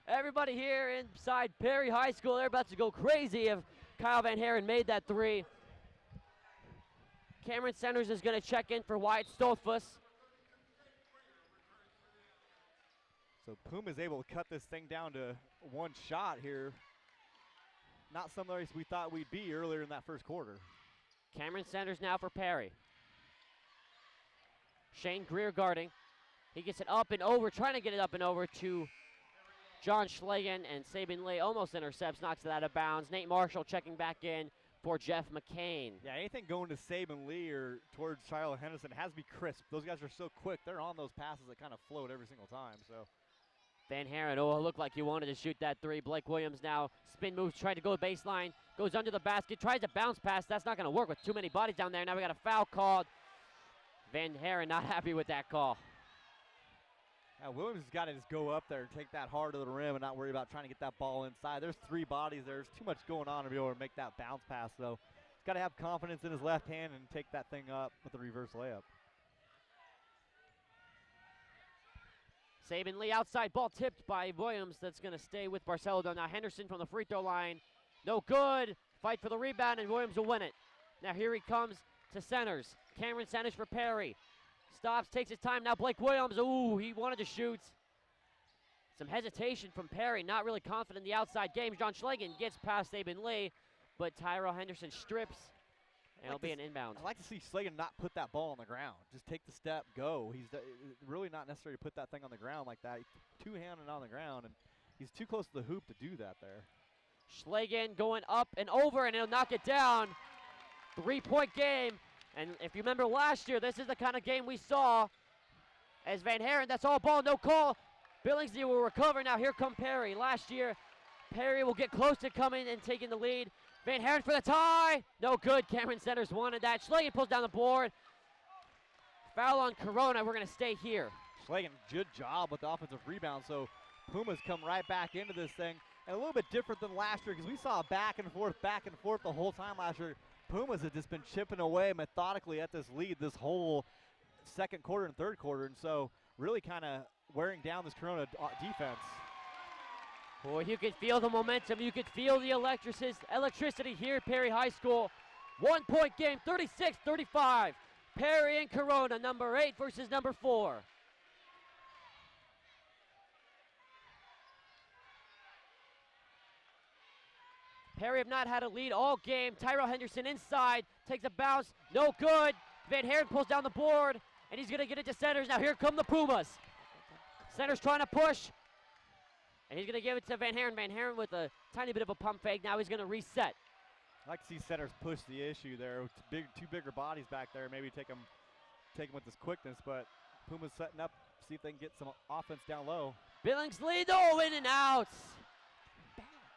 Everybody here inside Perry High School, they're about to go crazy if Kyle Van Haren made that 3. Cameron Centers is going to check in for Wyatt Stoltzfus. So Puma's able to cut this thing down to one shot here. Not some race we thought we'd be earlier in that first quarter. Cameron Centers now for Perry. Shane Greer guarding. He gets it up and over, trying to get it up and over to John Schlegel, and Saban Lee almost intercepts, knocks it out of bounds. Nate Marshall checking back in for Jeff McCain. Yeah, anything going to Saban Lee or towards Tyrell Henderson has to be crisp. Those guys are so quick. They're on those passes that kind of float every single time. So Van Haren, it looked like he wanted to shoot that 3. Blake Williams now spin moves, trying to go baseline, goes under the basket, tries to bounce pass. That's not going to work with too many bodies down there. Now we got a foul called. Van Haren not happy with that call. Yeah, Williams has got to just go up there and take that hard to the rim and not worry about trying to get that ball inside. There's 3 bodies. There's too much going on to be able to make that bounce pass, though. He's got to have confidence in his left hand and take that thing up with a reverse layup. Saban Lee outside, ball tipped by Williams. That's going to stay with Barcelo, though. Now Henderson from the free throw line. No good. Fight for the rebound, and Williams will win it. Now here he comes to Centers. Cameron Centers for Perry. Stops, takes his time. Now Blake Williams. Ooh, he wanted to shoot. Some hesitation from Perry. Not really confident in the outside game. John Schlegel gets past Saban Lee, but Tyrell Henderson strips, and it'll be an inbound. I'd like to see Schlegel not put that ball on the ground. Just take the step, go. He's really not necessary to put that thing on the ground like that. He's two-handed on the ground, and he's too close to the hoop to do that there. Schlegel going up and over, and he'll knock it down. 3-point game. And if you remember last year, this is the kind of game we saw as Van Haren, that's all ball, no call. Billingsley will recover. Now here come Perry. Last year, Perry will get close to coming and taking the lead. Van Haren for the tie. No good. Cameron Centers wanted that. Schlegel pulls down the board. Foul on Corona. We're going to stay here. Schlegel, good job with the offensive rebound. So Pumas come right back into this thing. And a little bit different than last year because we saw back and forth the whole time last year. Pumas have just been chipping away methodically at this lead this whole second quarter and third quarter. And so really kind of wearing down this Corona defense. Boy, you could feel the momentum. You could feel the electricity here at Perry High School. 1-point game, 36-35. Perry and Corona, number 8 versus number 4. Perry have not had a lead all game. Tyrell Henderson inside, takes a bounce, no good. Van Haren pulls down the board, and he's gonna get it to Centers. Now here come the Pumas. Centers trying to push, and he's gonna give it to Van Haren. Van Haren with a tiny bit of a pump fake. Now he's gonna reset. I like to see Centers push the issue there. Two bigger bodies back there, maybe take him with his quickness, but Pumas setting up, see if they can get some offense down low. Billingsley, no, in and out.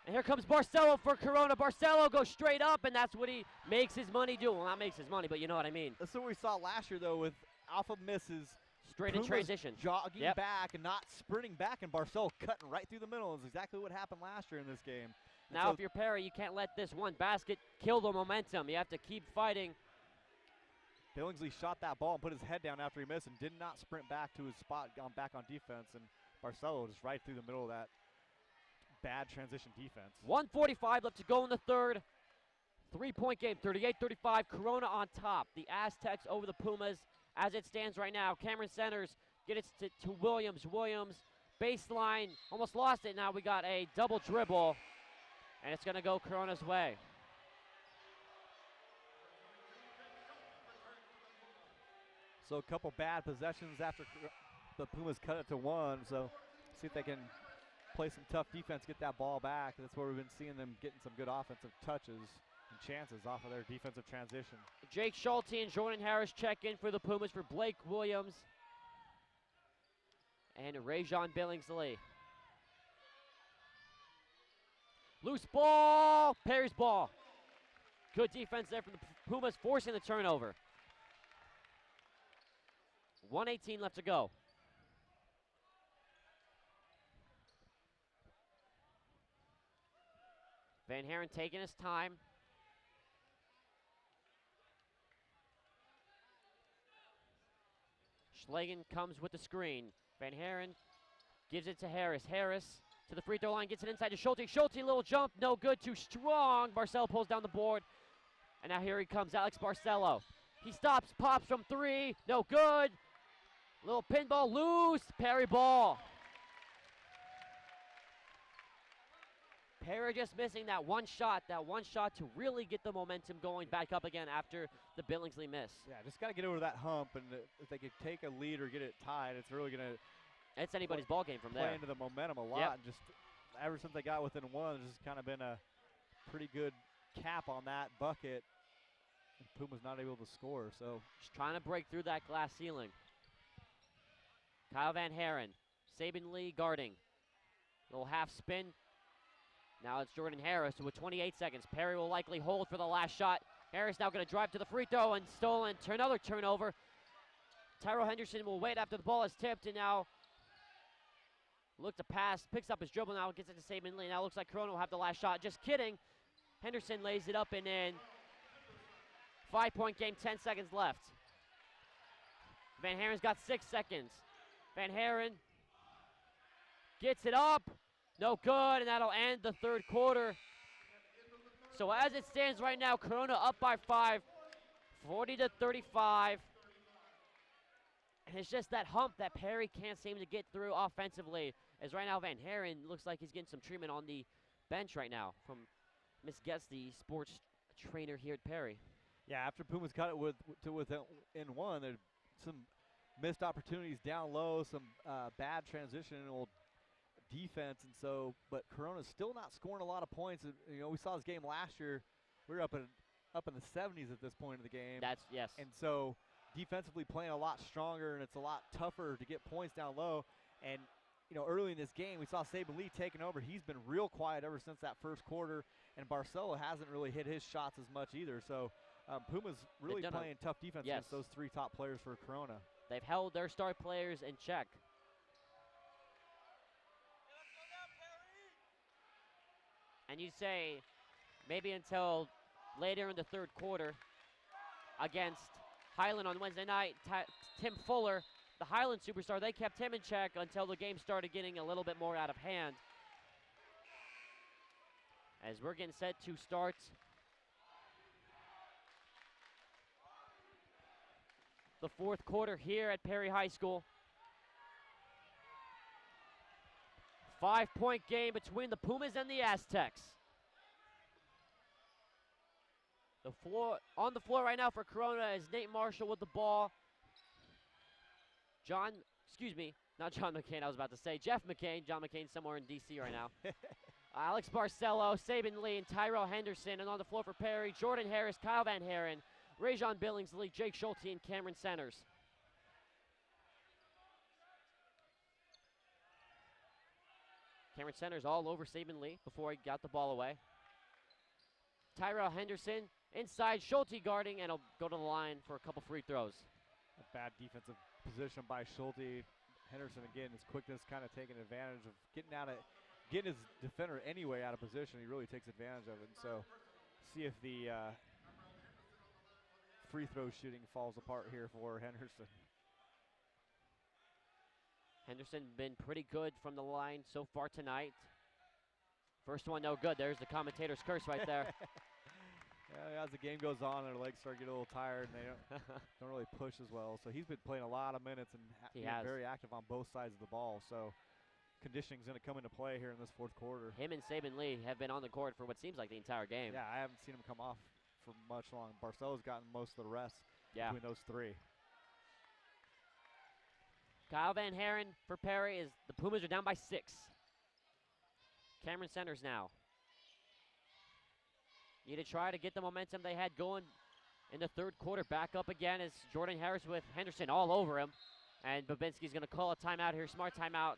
And here comes Barcelo for Corona. Barcelo goes straight up, and that's what he makes his money do. Well, not makes his money, but you know what I mean. That's what we saw last year, though, with alpha misses. Straight in transition. Jogging back and not sprinting back, and Barcelo cutting right through the middle. Is exactly what happened last year in this game. And now, if you're Perry, you can't let this one basket kill the momentum. You have to keep fighting. Billingsley shot that ball and put his head down after he missed and did not sprint back to his spot, gone back on defense, and Barcelo just right through the middle of that bad transition defense. 1:45 left to go in the third. 3-point game, 38-35. Corona on top. The Aztecs over the Pumas as it stands right now. Cameron Centers get it to Williams. Williams, baseline, almost lost it. Now we got a double dribble, and it's going to go Corona's way. So a couple bad possessions after the Pumas cut it to one. So see if they can play some tough defense, get that ball back. That's where we've been seeing them getting some good offensive touches and chances off of their defensive transition. Jake Schulte and Jordan Harris check in for the Pumas for Blake Williams and Rajon Billingsley. Loose ball, Perry's ball. Good defense there from the Pumas, forcing the turnover. 1:18 left to go. Van Haren taking his time. Schlagen comes with the screen. Van Haren gives it to Harris. Harris to the free throw line, gets it inside to Schulte. Schulte, little jump, no good, too strong. Barcelo pulls down the board. And now here he comes, Alex Barcelo. He stops, pops from three, no good. Little pinball, loose, Perry ball. Perry just missing that one shot to really get the momentum going back up again after the Billingsley miss. Yeah, just got to get over that hump, and if they could take a lead or get it tied, it's really going to it's anybody's ball game from play there. Into the momentum a lot. Yep. And just ever since they got within one, there's just kind of been a pretty good cap on that bucket. And Puma's not able to score, so just trying to break through that glass ceiling. Kyle Van Haren, Sabin Lee guarding. Little half spin. Now it's Jordan Harris with 28 seconds. Perry will likely hold for the last shot. Harris now going to drive to the free throw and stolen. Another turnover. Tyrell Henderson will wait after the ball is tipped and now look to pass. Picks up his dribble now. Gets it to Sabin Lee. Now looks like Corona will have the last shot. Just kidding. Henderson lays it up and in. 5-point game, 10 seconds left. Van Haren's got 6 seconds. Van Haren gets it up. No good, and that'll end the third quarter. So as it stands right now, Corona up by 5, 40-35. And it's just that hump that Perry can't seem to get through offensively. As right now, Van Haren looks like he's getting some treatment on the bench right now from Miss Getz, the sports trainer here at Perry. Yeah, after Pumas cut it within one, there's some missed opportunities down low, some bad transitional defense, and so, but Corona's still not scoring a lot of points. You know, we saw this game last year. We were up in the 70s at this point of the game. Yes. And so, defensively playing a lot stronger, and it's a lot tougher to get points down low. And you know, early in this game, we saw Sabin Lee taking over. He's been real quiet ever since that first quarter, and Barcelo hasn't really hit his shots as much either. So, Puma's really playing tough defense against those three top players for Corona. They've held their star players in check. And you say maybe until later in the third quarter against Highland on Wednesday night, Tim Fuller, the Highland superstar, they kept him in check until the game started getting a little bit more out of hand. As we're getting set to start the fourth quarter here at Perry High School. 5-point game between the Pumas and the Aztecs. On the floor right now for Corona is Nate Marshall with the ball. Not John McCain, I was about to say. Jeff McCain. John McCain somewhere in D.C. right now. Alex Barcelo, Sabin Lee, and Tyrell Henderson. And on the floor for Perry, Jordan Harris, Kyle Van Haren, Rajon Billingsley, Jake Schulte, and Cameron Centers. Cameron Centers all over Sabin Lee before he got the ball away. Tyrell Henderson inside, Schulte guarding, and he'll go to the line for a couple free throws. A bad defensive position by Schulte. Henderson, again, his quickness kind of taking advantage of getting his defender anyway out of position. He really takes advantage of it. And so see if the free throw shooting falls apart here for Henderson. Henderson been pretty good from the line so far tonight. First one, no good. There's the commentator's curse right there. Yeah, as the game goes on, their legs start to get a little tired, and they don't really push as well. So he's been playing a lot of minutes and being very active on both sides of the ball. So conditioning is going to come into play here in this fourth quarter. Him and Saban Lee have been on the court for what seems like the entire game. Yeah, I haven't seen him come off for much long. Barcelo's gotten most of the rest between those three. Kyle Van Haren for Perry is the Pumas are down by 6. Cameron Centers now. Need to try to get the momentum they had going in the third quarter back up again as Jordan Harris with Henderson all over him. And Babinski's going to call a timeout here, smart timeout.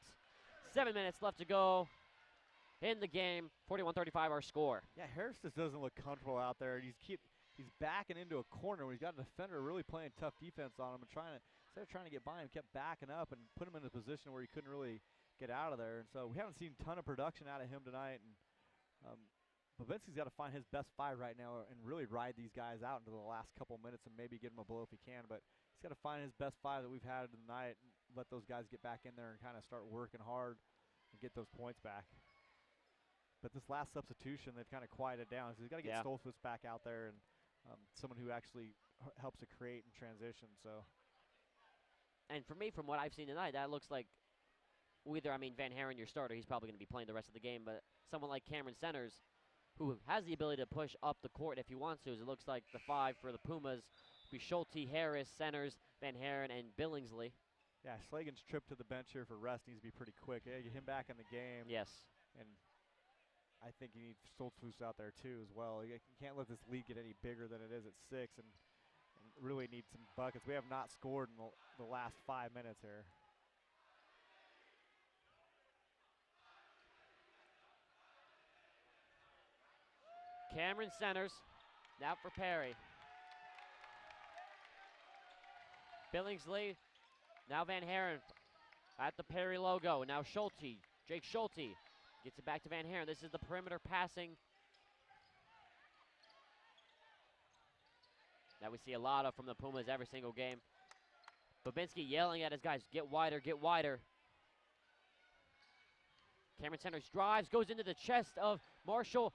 7 minutes left to go in the game. 41-35 our score. Yeah, Harris just doesn't look comfortable out there. He's backing into a corner when he's got a defender really playing tough defense on him and instead of trying to get by him, kept backing up and put him in a position where he couldn't really get out of there. And so we haven't seen a ton of production out of him tonight. And Babinski's got to find his best 5 right now and really ride these guys out into the last couple minutes and maybe get him a blow if he can. But he's got to find his best 5 that we've had tonight and let those guys get back in there and kind of start working hard and get those points back. But this last substitution, they've kind of quieted down. So he's got to get Stoltzfus back out there and someone who actually helps to create and transition. So. And for me, from what I've seen tonight, that looks like Van Haren, your starter, he's probably going to be playing the rest of the game, but someone like Cameron Centers, who has the ability to push up the court if he wants to, as it looks like the 5 for the Pumas be Schulte, Harris, Centers, Van Haren, and Billingsley. Yeah, Schlagen's trip to the bench here for rest needs to be pretty quick. Yeah, get him back in the game. Yes. And I think you need Stoltzfus out there too as well. You can't let this lead get any bigger than it is at 6 and really need some buckets. We have not scored in the last 5 minutes here. Cameron Centers, now for Perry. Billingsley, now Van Haren at the Perry logo. Now Schulte, Jake Schulte gets it back to Van Haren. This is the perimeter passing that we see a lot of from the Pumas every single game. Babinski yelling at his guys, get wider, get wider. Cameron Centers drives, goes into the chest of Marshall.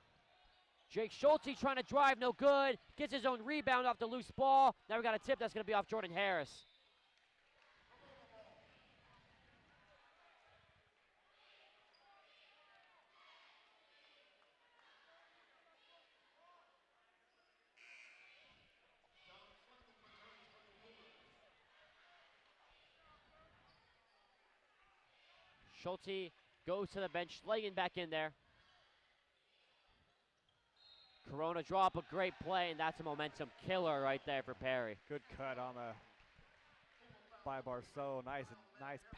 Jake Schulte trying to drive, no good. Gets his own rebound off the loose ball. Now we got a tip that's going to be off Jordan Harris. Schulte goes to the bench, Schlagen back in there. Corona drop, a great play, and that's a momentum killer right there for Perry. Good cut on by Barceau. Nice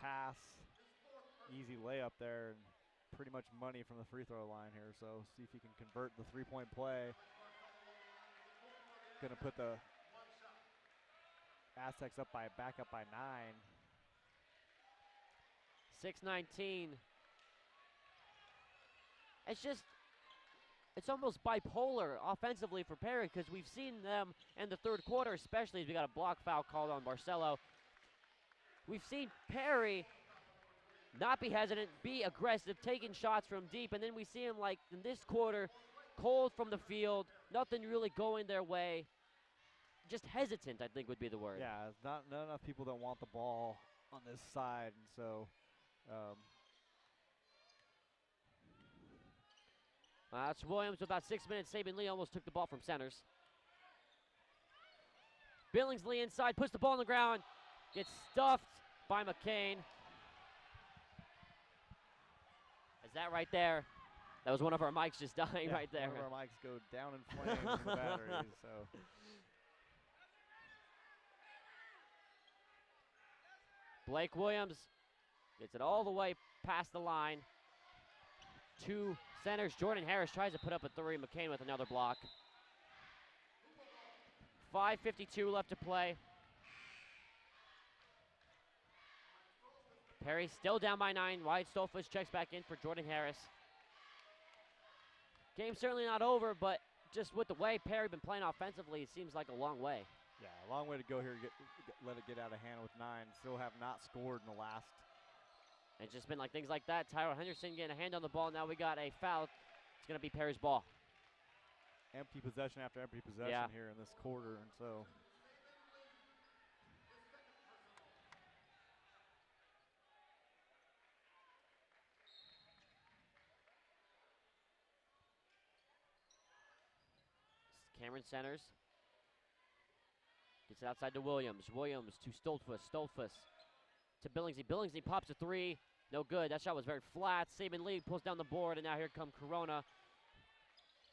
pass. Easy layup there, and pretty much money from the free throw line here. So see if he can convert the 3-point play. Gonna put the Aztecs back up by 9. 6:19. It's almost bipolar offensively for Perry because we've seen them in the third quarter, especially as we got a block foul called on Barcelo. We've seen Perry not be hesitant, be aggressive, taking shots from deep, and then we see him like in this quarter, cold from the field, nothing really going their way. Just hesitant, I think would be the word. Yeah, not enough people that want the ball on this side, and so that's Williams with about 6 minutes. Saban Lee almost took the ball from Centers. Billingsley inside, puts the ball on the ground, gets stuffed by McCain. Is that right there? That was one of our mics just dying right there. One of our mics go down in flames in the batteries. So. Blake Williams gets it all the way past the line. 2 Centers. Jordan Harris tries to put up a 3. McCain with another block. 5:52 left to play. Perry still down by 9. Wyatt Stoltzfus checks back in for Jordan Harris. Game's certainly not over, but just with the way Perry been playing offensively, it seems like a long way. Yeah, a long way to go here. Let it get out of hand with 9. Still have not scored in the last. It's just been like things like that. Tyrell Henderson getting a hand on the ball. Now we got a foul. It's going to be Perry's ball. empty possession after empty possession here in this quarter, and so. Cameron centers. Gets it outside to Williams. Williams to Stoltzfus. Stoltzfus to Billingsley. Billingsley pops a three. No good. That shot was very flat. Sabin Lee pulls down the board, and now here come Corona.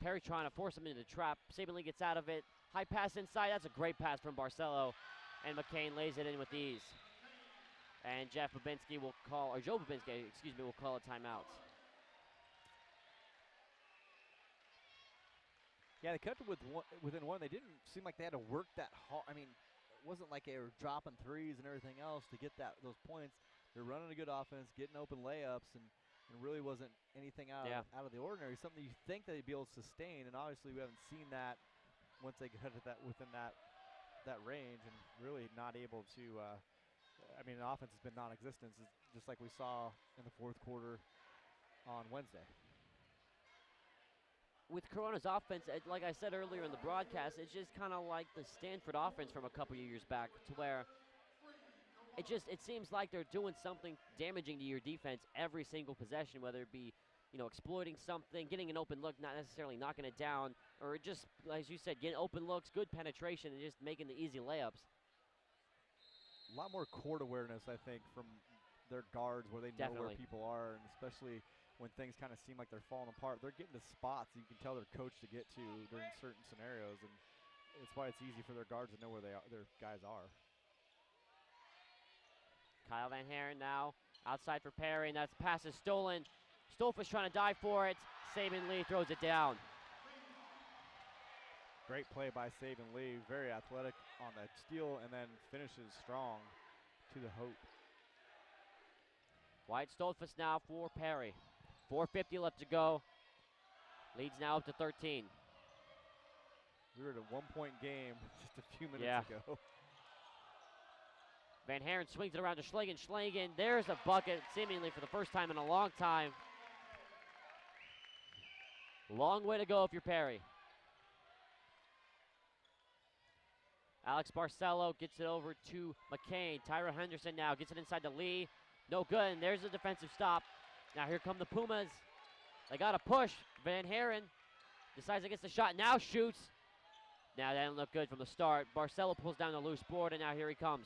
Perry trying to force him into the trap. Sabin Lee gets out of it. High pass inside. That's a great pass from Barcelo. And McCain lays it in with ease. And Joe Babinski will call a timeout. Yeah, they kept it within one. They didn't seem like they had to work that hard. I mean, it wasn't like they were dropping threes and everything else to get those points. They're running a good offense, getting open layups, and really wasn't anything out of the ordinary. Something you think they'd be able to sustain, and obviously we haven't seen that once they got at that within that range, and really not able to. I mean, the offense has been non-existent, just like we saw in the fourth quarter on Wednesday. With Corona's offense, like I said earlier in the broadcast, it's just kind of like the Stanford offense from a couple of years back, to where it seems like they're doing something damaging to your defense every single possession, whether it be, exploiting something, getting an open look, not necessarily knocking it down, or just, as you said, getting open looks, good penetration, and just making the easy layups. A lot more court awareness, I think, from their guards where they know where people are, and especially when things kind of seem like they're falling apart. They're getting to spots you can tell their coach to get to during certain scenarios, and it's why it's easy for their guards to know where their guys are. Kyle Van Haren now outside for Perry, and that pass is stolen. Stoltzfus trying to dive for it. Sabin Lee throws it down. Great play by Sabin Lee, very athletic on that steal, and then finishes strong to the hoop. Wyatt Stoltzfus now for Perry. 4:50 left to go. Leads now up to 13. We were at a one-point game just a few minutes ago. Van Haren swings it around to Schlagen. Schlagen, there's a bucket, seemingly for the first time in a long time. Long way to go if you're Perry. Alex Barcelo gets it over to McCain. Tyra Henderson now gets it inside to Lee. No good, and there's a defensive stop. Now here come the Pumas. They got to push. Van Haren decides against the shot, now shoots. Now that didn't look good from the start. Barcelo pulls down the loose board, and now here he comes.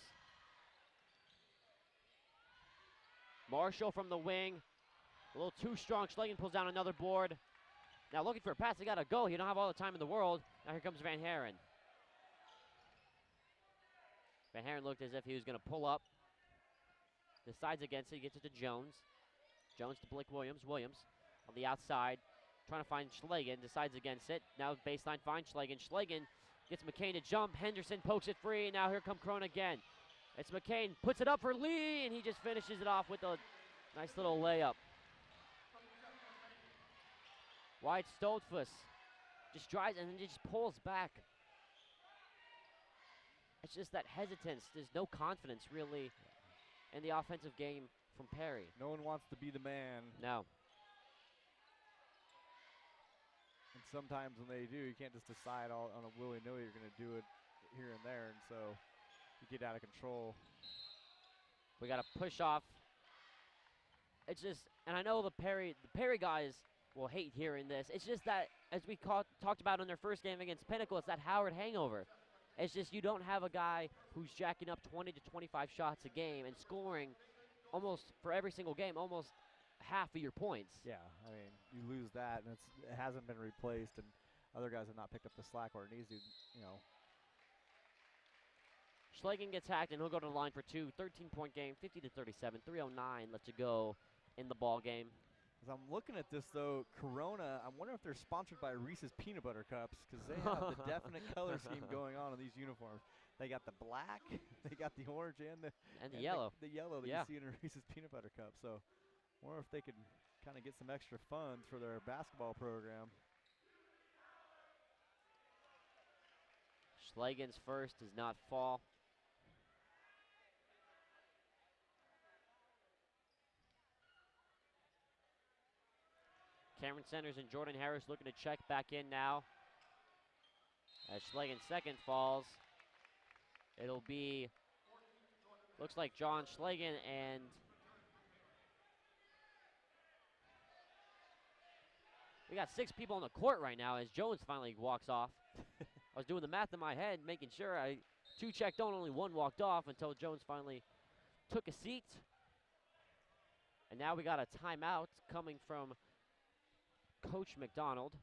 Marshall from the wing. A little too strong. Schlagen pulls down another board. Now looking for a pass. They got to go. You don't have all the time in the world. Now here comes Van Haren. Van Haren looked as if he was going to pull up. Decides against it. He gets it to Jones. Jones to Blake Williams. Williams on the outside. Trying to find Schlagen. Decides against it. Now baseline finds Schlagen. Schlagen gets McCain to jump. Henderson pokes it free. Now here come Corona again. It's McCain. Puts it up for Lee. And he just finishes it off with a nice little layup. Wyatt Stoltzfus just drives and then just pulls back. It's just that hesitance. There's no confidence, really, in the offensive game from Perry. No one wants to be the man. No. And sometimes when they do, you can't just decide all on a willy-nilly you're going to do it here and there, and so you get out of control. We got to push off. It's just, and I know the Perry guys will hate hearing this. It's just that, as we talked about in their first game against Pinnacle, it's that Howard hangover. It's just you don't have a guy who's jacking up 20 to 25 shots a game and scoring almost for every single game, almost half of your points. Yeah, I mean, you lose that, and it hasn't been replaced, and other guys have not picked up the slack where it needs to, Schlagen gets hacked, and he'll go to the line for two. 13-point game, 50 to 37, 3:09 left to go in the ball game. As I'm looking at this, though, Corona, I wonder if they're sponsored by Reese's Peanut Butter Cups, because they have the definite color scheme going on in these uniforms. They got the black, they got the orange, and the yellow. The yellow that you see in a Reese's Peanut Butter Cup. So I wonder if they could kind of get some extra funds for their basketball program. Schlagen's first does not fall. Cameron Centers and Jordan Harris looking to check back in now. As Schlegen's second falls, it'll be, looks like John Schlegen, and we got 6 people on the court right now as Jones finally walks off. I was doing the math in my head, making sure 2 checked on, only 1 walked off until Jones finally took a seat. And now we got a timeout coming from Coach McDonald.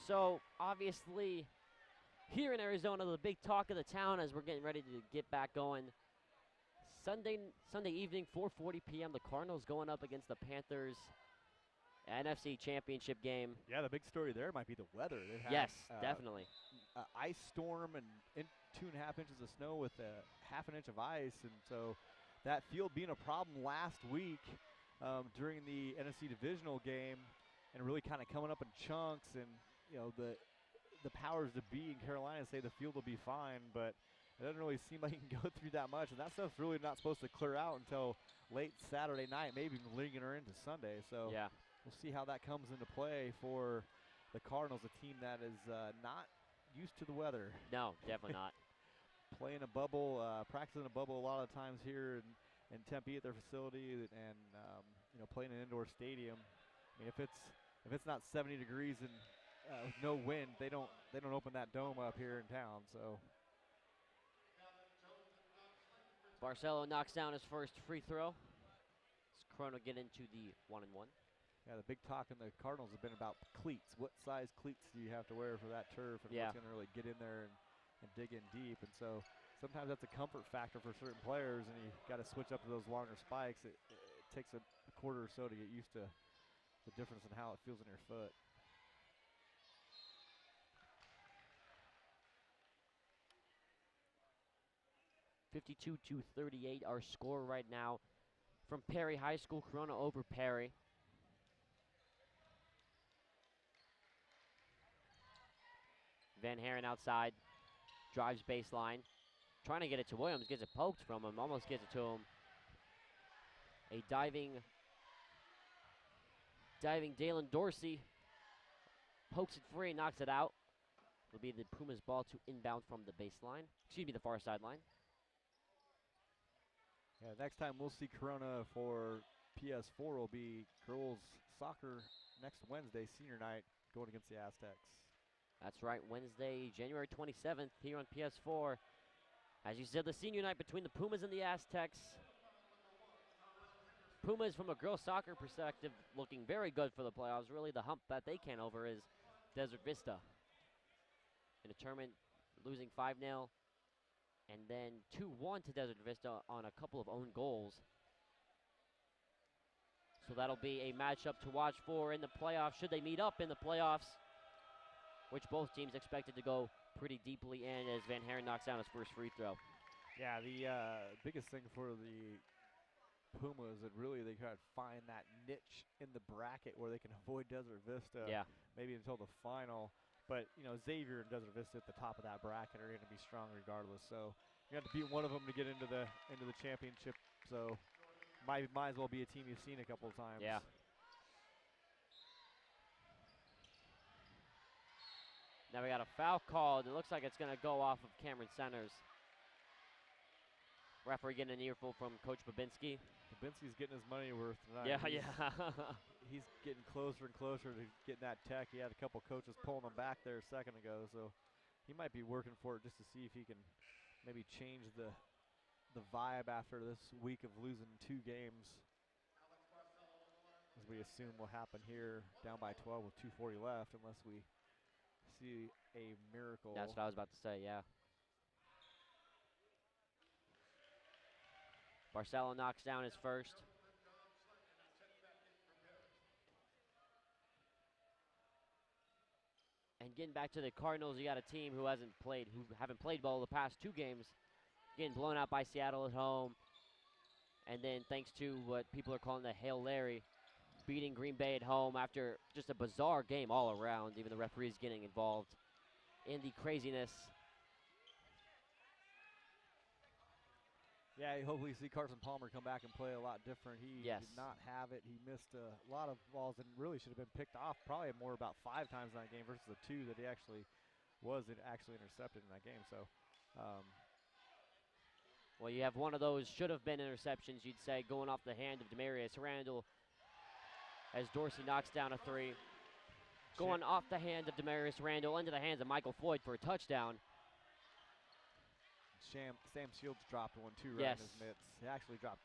So obviously here in Arizona, the big talk of the town as we're getting ready to get back going. Sunday evening, 4:40 p.m. The Cardinals going up against the Panthers. NFC Championship game. Yeah, the big story there might be the weather. They've had, yes, definitely. Ice storm and 2.5 inches of snow with half an inch of ice, and so that field being a problem last week during the NFC divisional game, and really kind of coming up in chunks. And you know the powers to be in Carolina say the field will be fine, but it doesn't really seem like you can go through that much, and that stuff's really not supposed to clear out until late Saturday night, maybe even lingering into Sunday. So yeah. We'll see how that comes into play for the Cardinals, a team that is not used to the weather. No, definitely not. Playing a bubble, practicing a bubble a lot of times here in Tempe at their facility, and you know, playing an indoor stadium. I mean, if it's not 70 degrees and with no wind, they don't open that dome up here in town. So Barcelo knocks down his first free throw. As Corona get into the 1-and-1. Yeah, the big talk in the Cardinals has been about cleats. What size cleats do you have to wear for that turf, and what's going to really get in there and dig in deep? And so sometimes that's a comfort factor for certain players, and you got to switch up to those longer spikes. It takes a quarter or so to get used to the difference in how it feels in your foot. (52-38) our score right now from Perry High School. Corona over Perry. Van Haren outside, drives baseline, trying to get it to Williams, gets it poked from him, almost gets it to him. A diving Dalen Dorsey pokes it free, knocks it out. It'll be the Pumas ball to inbound from the baseline, the far sideline. Yeah, next time we'll see Corona for PS4 will be girls soccer next Wednesday, senior night, going against the Aztecs. That's right, Wednesday, January 27th, here on PS4. As you said, the senior night between the Pumas and the Aztecs. Pumas, from a girls' soccer perspective, looking very good for the playoffs. Really, the hump that they can't over is Desert Vista. In a tournament, losing 5-0, and then 2-1 to Desert Vista on a couple of own goals. So that'll be a matchup to watch for in the playoffs, should they meet up in the playoffs, which both teams expected to go pretty deeply in as Van Haren knocks down his first free throw. Yeah, the biggest thing for the Pumas is really they got to find that niche in the bracket where they can avoid Desert Vista, maybe until the final. But, you know, Xavier and Desert Vista at the top of that bracket are going to be strong regardless. So you have to beat one of them to get into the championship. So might as well be a team you've seen a couple of times. Yeah. Now we got a foul called. It looks like it's going to go off of Cameron Centers. Referee getting an earful from Coach Babinski. Babinski's getting his money worth tonight. Yeah. He's getting closer and closer to getting that tech. He had a couple coaches pulling him back there a second ago, so he might be working for it just to see if he can maybe change the vibe after this week of losing 2 games, as we assume will happen here, down by 12 with 2:40 left, unless we see a miracle. That's what I was about to say, yeah. Barcelo knocks down his first. And getting back to the Cardinals, you got a team who haven't played well the past 2 games, getting blown out by Seattle at home. And then thanks to what people are calling the Hail Larry, beating Green Bay at home after just a bizarre game all around, even the referees getting involved in the craziness. Yeah, hopefully you see Carson Palmer come back and play a lot different. He Yes. did not have it. He missed a lot of balls and really should have been picked off probably more about 5 times in that game versus the 2 that he actually intercepted in that game. So, Well, you have one of those should have been interceptions, you'd say, going off the hand of Demarius Randall as Dorsey knocks down a 3. Going off the hand of Demarius Randall into the hands of Michael Floyd for a touchdown. Sam Shields dropped one too, right Yes. in his mitts. He actually dropped,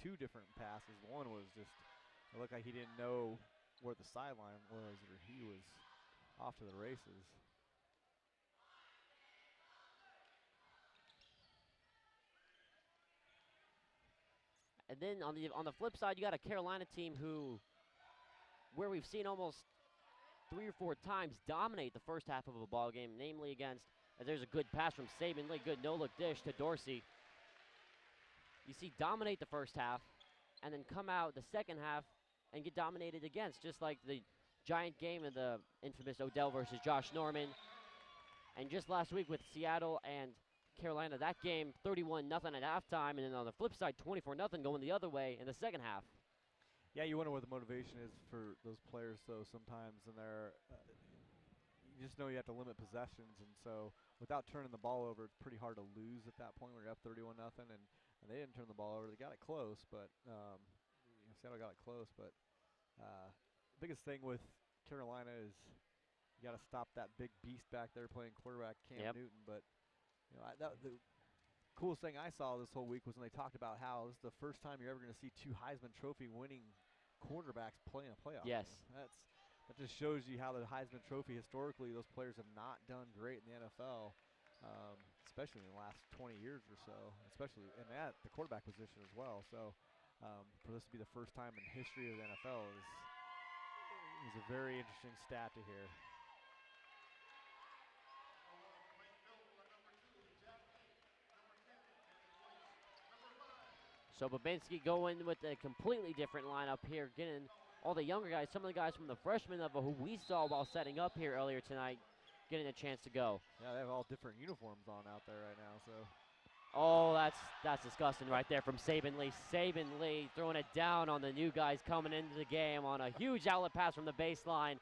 2 different passes. One was just, it looked like he didn't know where the sideline was, or he was off to the races. And then on the flip side, you got a Carolina team where we've seen almost 3 or 4 times dominate the first half of a ball game, namely against. There's a good pass from Saban Lee, good no-look dish to Dorsey. You see dominate the first half, and then come out the second half and get dominated against, just like the giant game of the infamous Odell versus Josh Norman. And just last week with Seattle and Carolina, that game 31-0 at halftime, and then on the flip side, 24-0 going the other way in the second half. Yeah, you wonder what the motivation is for those players, though, sometimes. And you just know you have to limit possessions, and so without turning the ball over, it's pretty hard to lose at that point when you're up 31-0, and they didn't turn the ball over. They got it close, but Seattle got it close. But biggest thing with Carolina is you got to stop that big beast back there playing quarterback, Cam Newton. But the coolest thing I saw this whole week was when they talked about how this is the first time you're ever going to see 2 Heisman Trophy winning quarterbacks play in a playoff Yes. game. That just shows you how the Heisman Trophy, historically, those players have not done great in the NFL, especially in the last 20 years or so, especially in the quarterback position as well. So for this to be the first time in history of the NFL is a very interesting stat to hear. So Babinski going with a completely different lineup here, getting all the younger guys, some of the guys from the freshman level who we saw while setting up here earlier tonight, getting a chance to go. Yeah, they have all different uniforms on out there right now. So. Oh, that's disgusting right there from Saban Lee. Saban Lee throwing it down on the new guys coming into the game on a huge outlet pass from the baseline.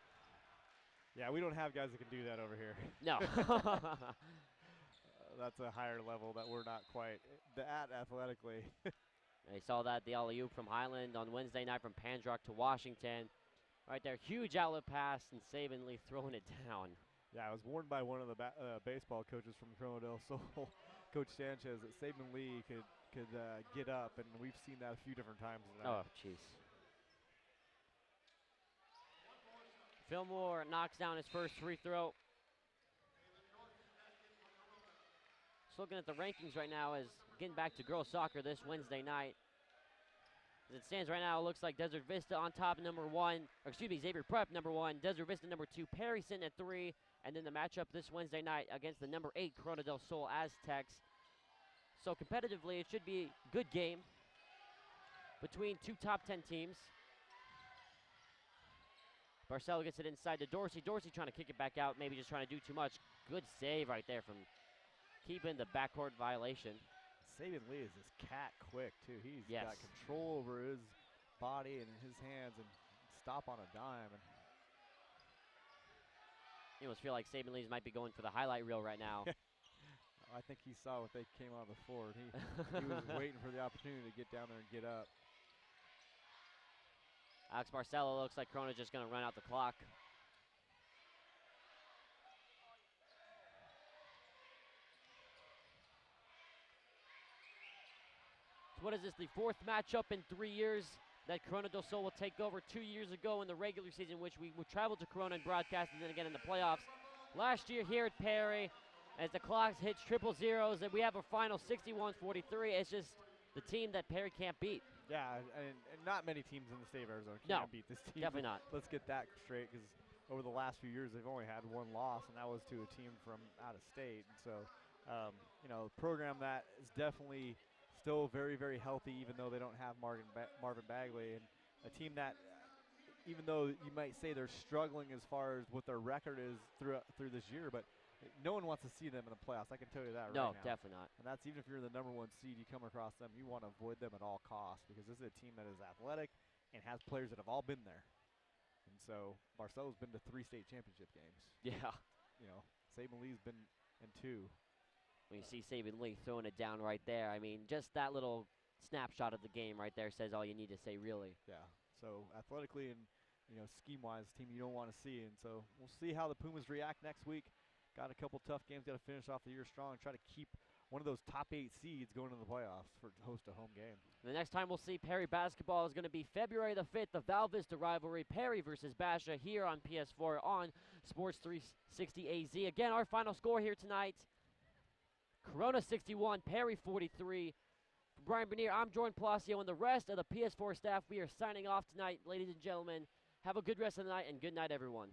Yeah, we don't have guys that can do that over here. No. That's a higher level that we're not quite at athletically. They saw that, the alley-oop from Highland on Wednesday night from Pandrock to Washington. Right there, huge outlet pass, and Saban Lee throwing it down. Yeah, I was warned by one of the baseball coaches from Corona del Sol, Coach Sanchez, that Saban Lee could get up, and we've seen that a few different times tonight. Oh, jeez. Fillmore knocks down his first free throw. Just looking at the rankings right now as getting back to girls soccer this Wednesday night. As it stands right now, it looks like Desert Vista on top, Xavier Prep number 1, Desert Vista number 2, Perry sitting at 3, and then the matchup this Wednesday night against the number 8 Corona del Sol Aztecs. So competitively, it should be a good game between 2 top 10 teams. Barcelo gets it inside to Dorsey. Dorsey trying to kick it back out, maybe just trying to do too much. Good save right there from keeping the backcourt violation. Saban Lee is just cat quick, too. He's Yes. got control over his body and his hands and stop on a dime. And You almost feel like Saban Lee's might be going for the highlight reel right now. I think he saw what they came on the floor. And he was waiting for the opportunity to get down there and get up. Alex Barcelo looks like Corona's just going to run out the clock. So what is this, the 4th matchup in 3 years that Corona del Sol will take over? 2 years ago in the regular season, which we traveled to Corona and broadcast, and then again in the playoffs. Last year here at Perry, as the clock hits triple zeros, and we have a final 61-43. It's just the team that Perry can't beat. Yeah, and not many teams in the state of Arizona No, can beat this team. definitely not. Let's get that straight, because over the last few years, they've only had one loss, and that was to a team from out of state. And so, you know, a program that is definitely still very, very healthy, even though they don't have Marvin Bagley, and a team that, even though you might say they're struggling as far as what their record is through this year, but no one wants to see them in the playoffs. I can tell you that right now. No, definitely not. And that's even if you're the number 1 seed, you come across them, you want to avoid them at all costs, because this is a team that is athletic and has players that have all been there. And so Barcelo's been to 3 state championship games. Yeah. You know, Saban Lee's been in 2. When you see Saban Lee throwing it down right there, I mean, just that little snapshot of the game right there says all you need to say, really. Yeah. So athletically and, you know, scheme-wise, team you don't want to see. And so we'll see how the Pumas react next week. Got a couple tough games. Got to finish off the year strong and try to keep one of those top 8 seeds going into the playoffs to host a home game. The next time we'll see Perry basketball is going to be February the 5th, the Val Vista rivalry, Perry versus Basha, here on PS4 on Sports 360 AZ. Again, our final score here tonight, Corona 61, Perry 43. For Brian Bernier, I'm Jordan Palacio, and the rest of the PS4 staff, we are signing off tonight, ladies and gentlemen. Have a good rest of the night, and good night, everyone.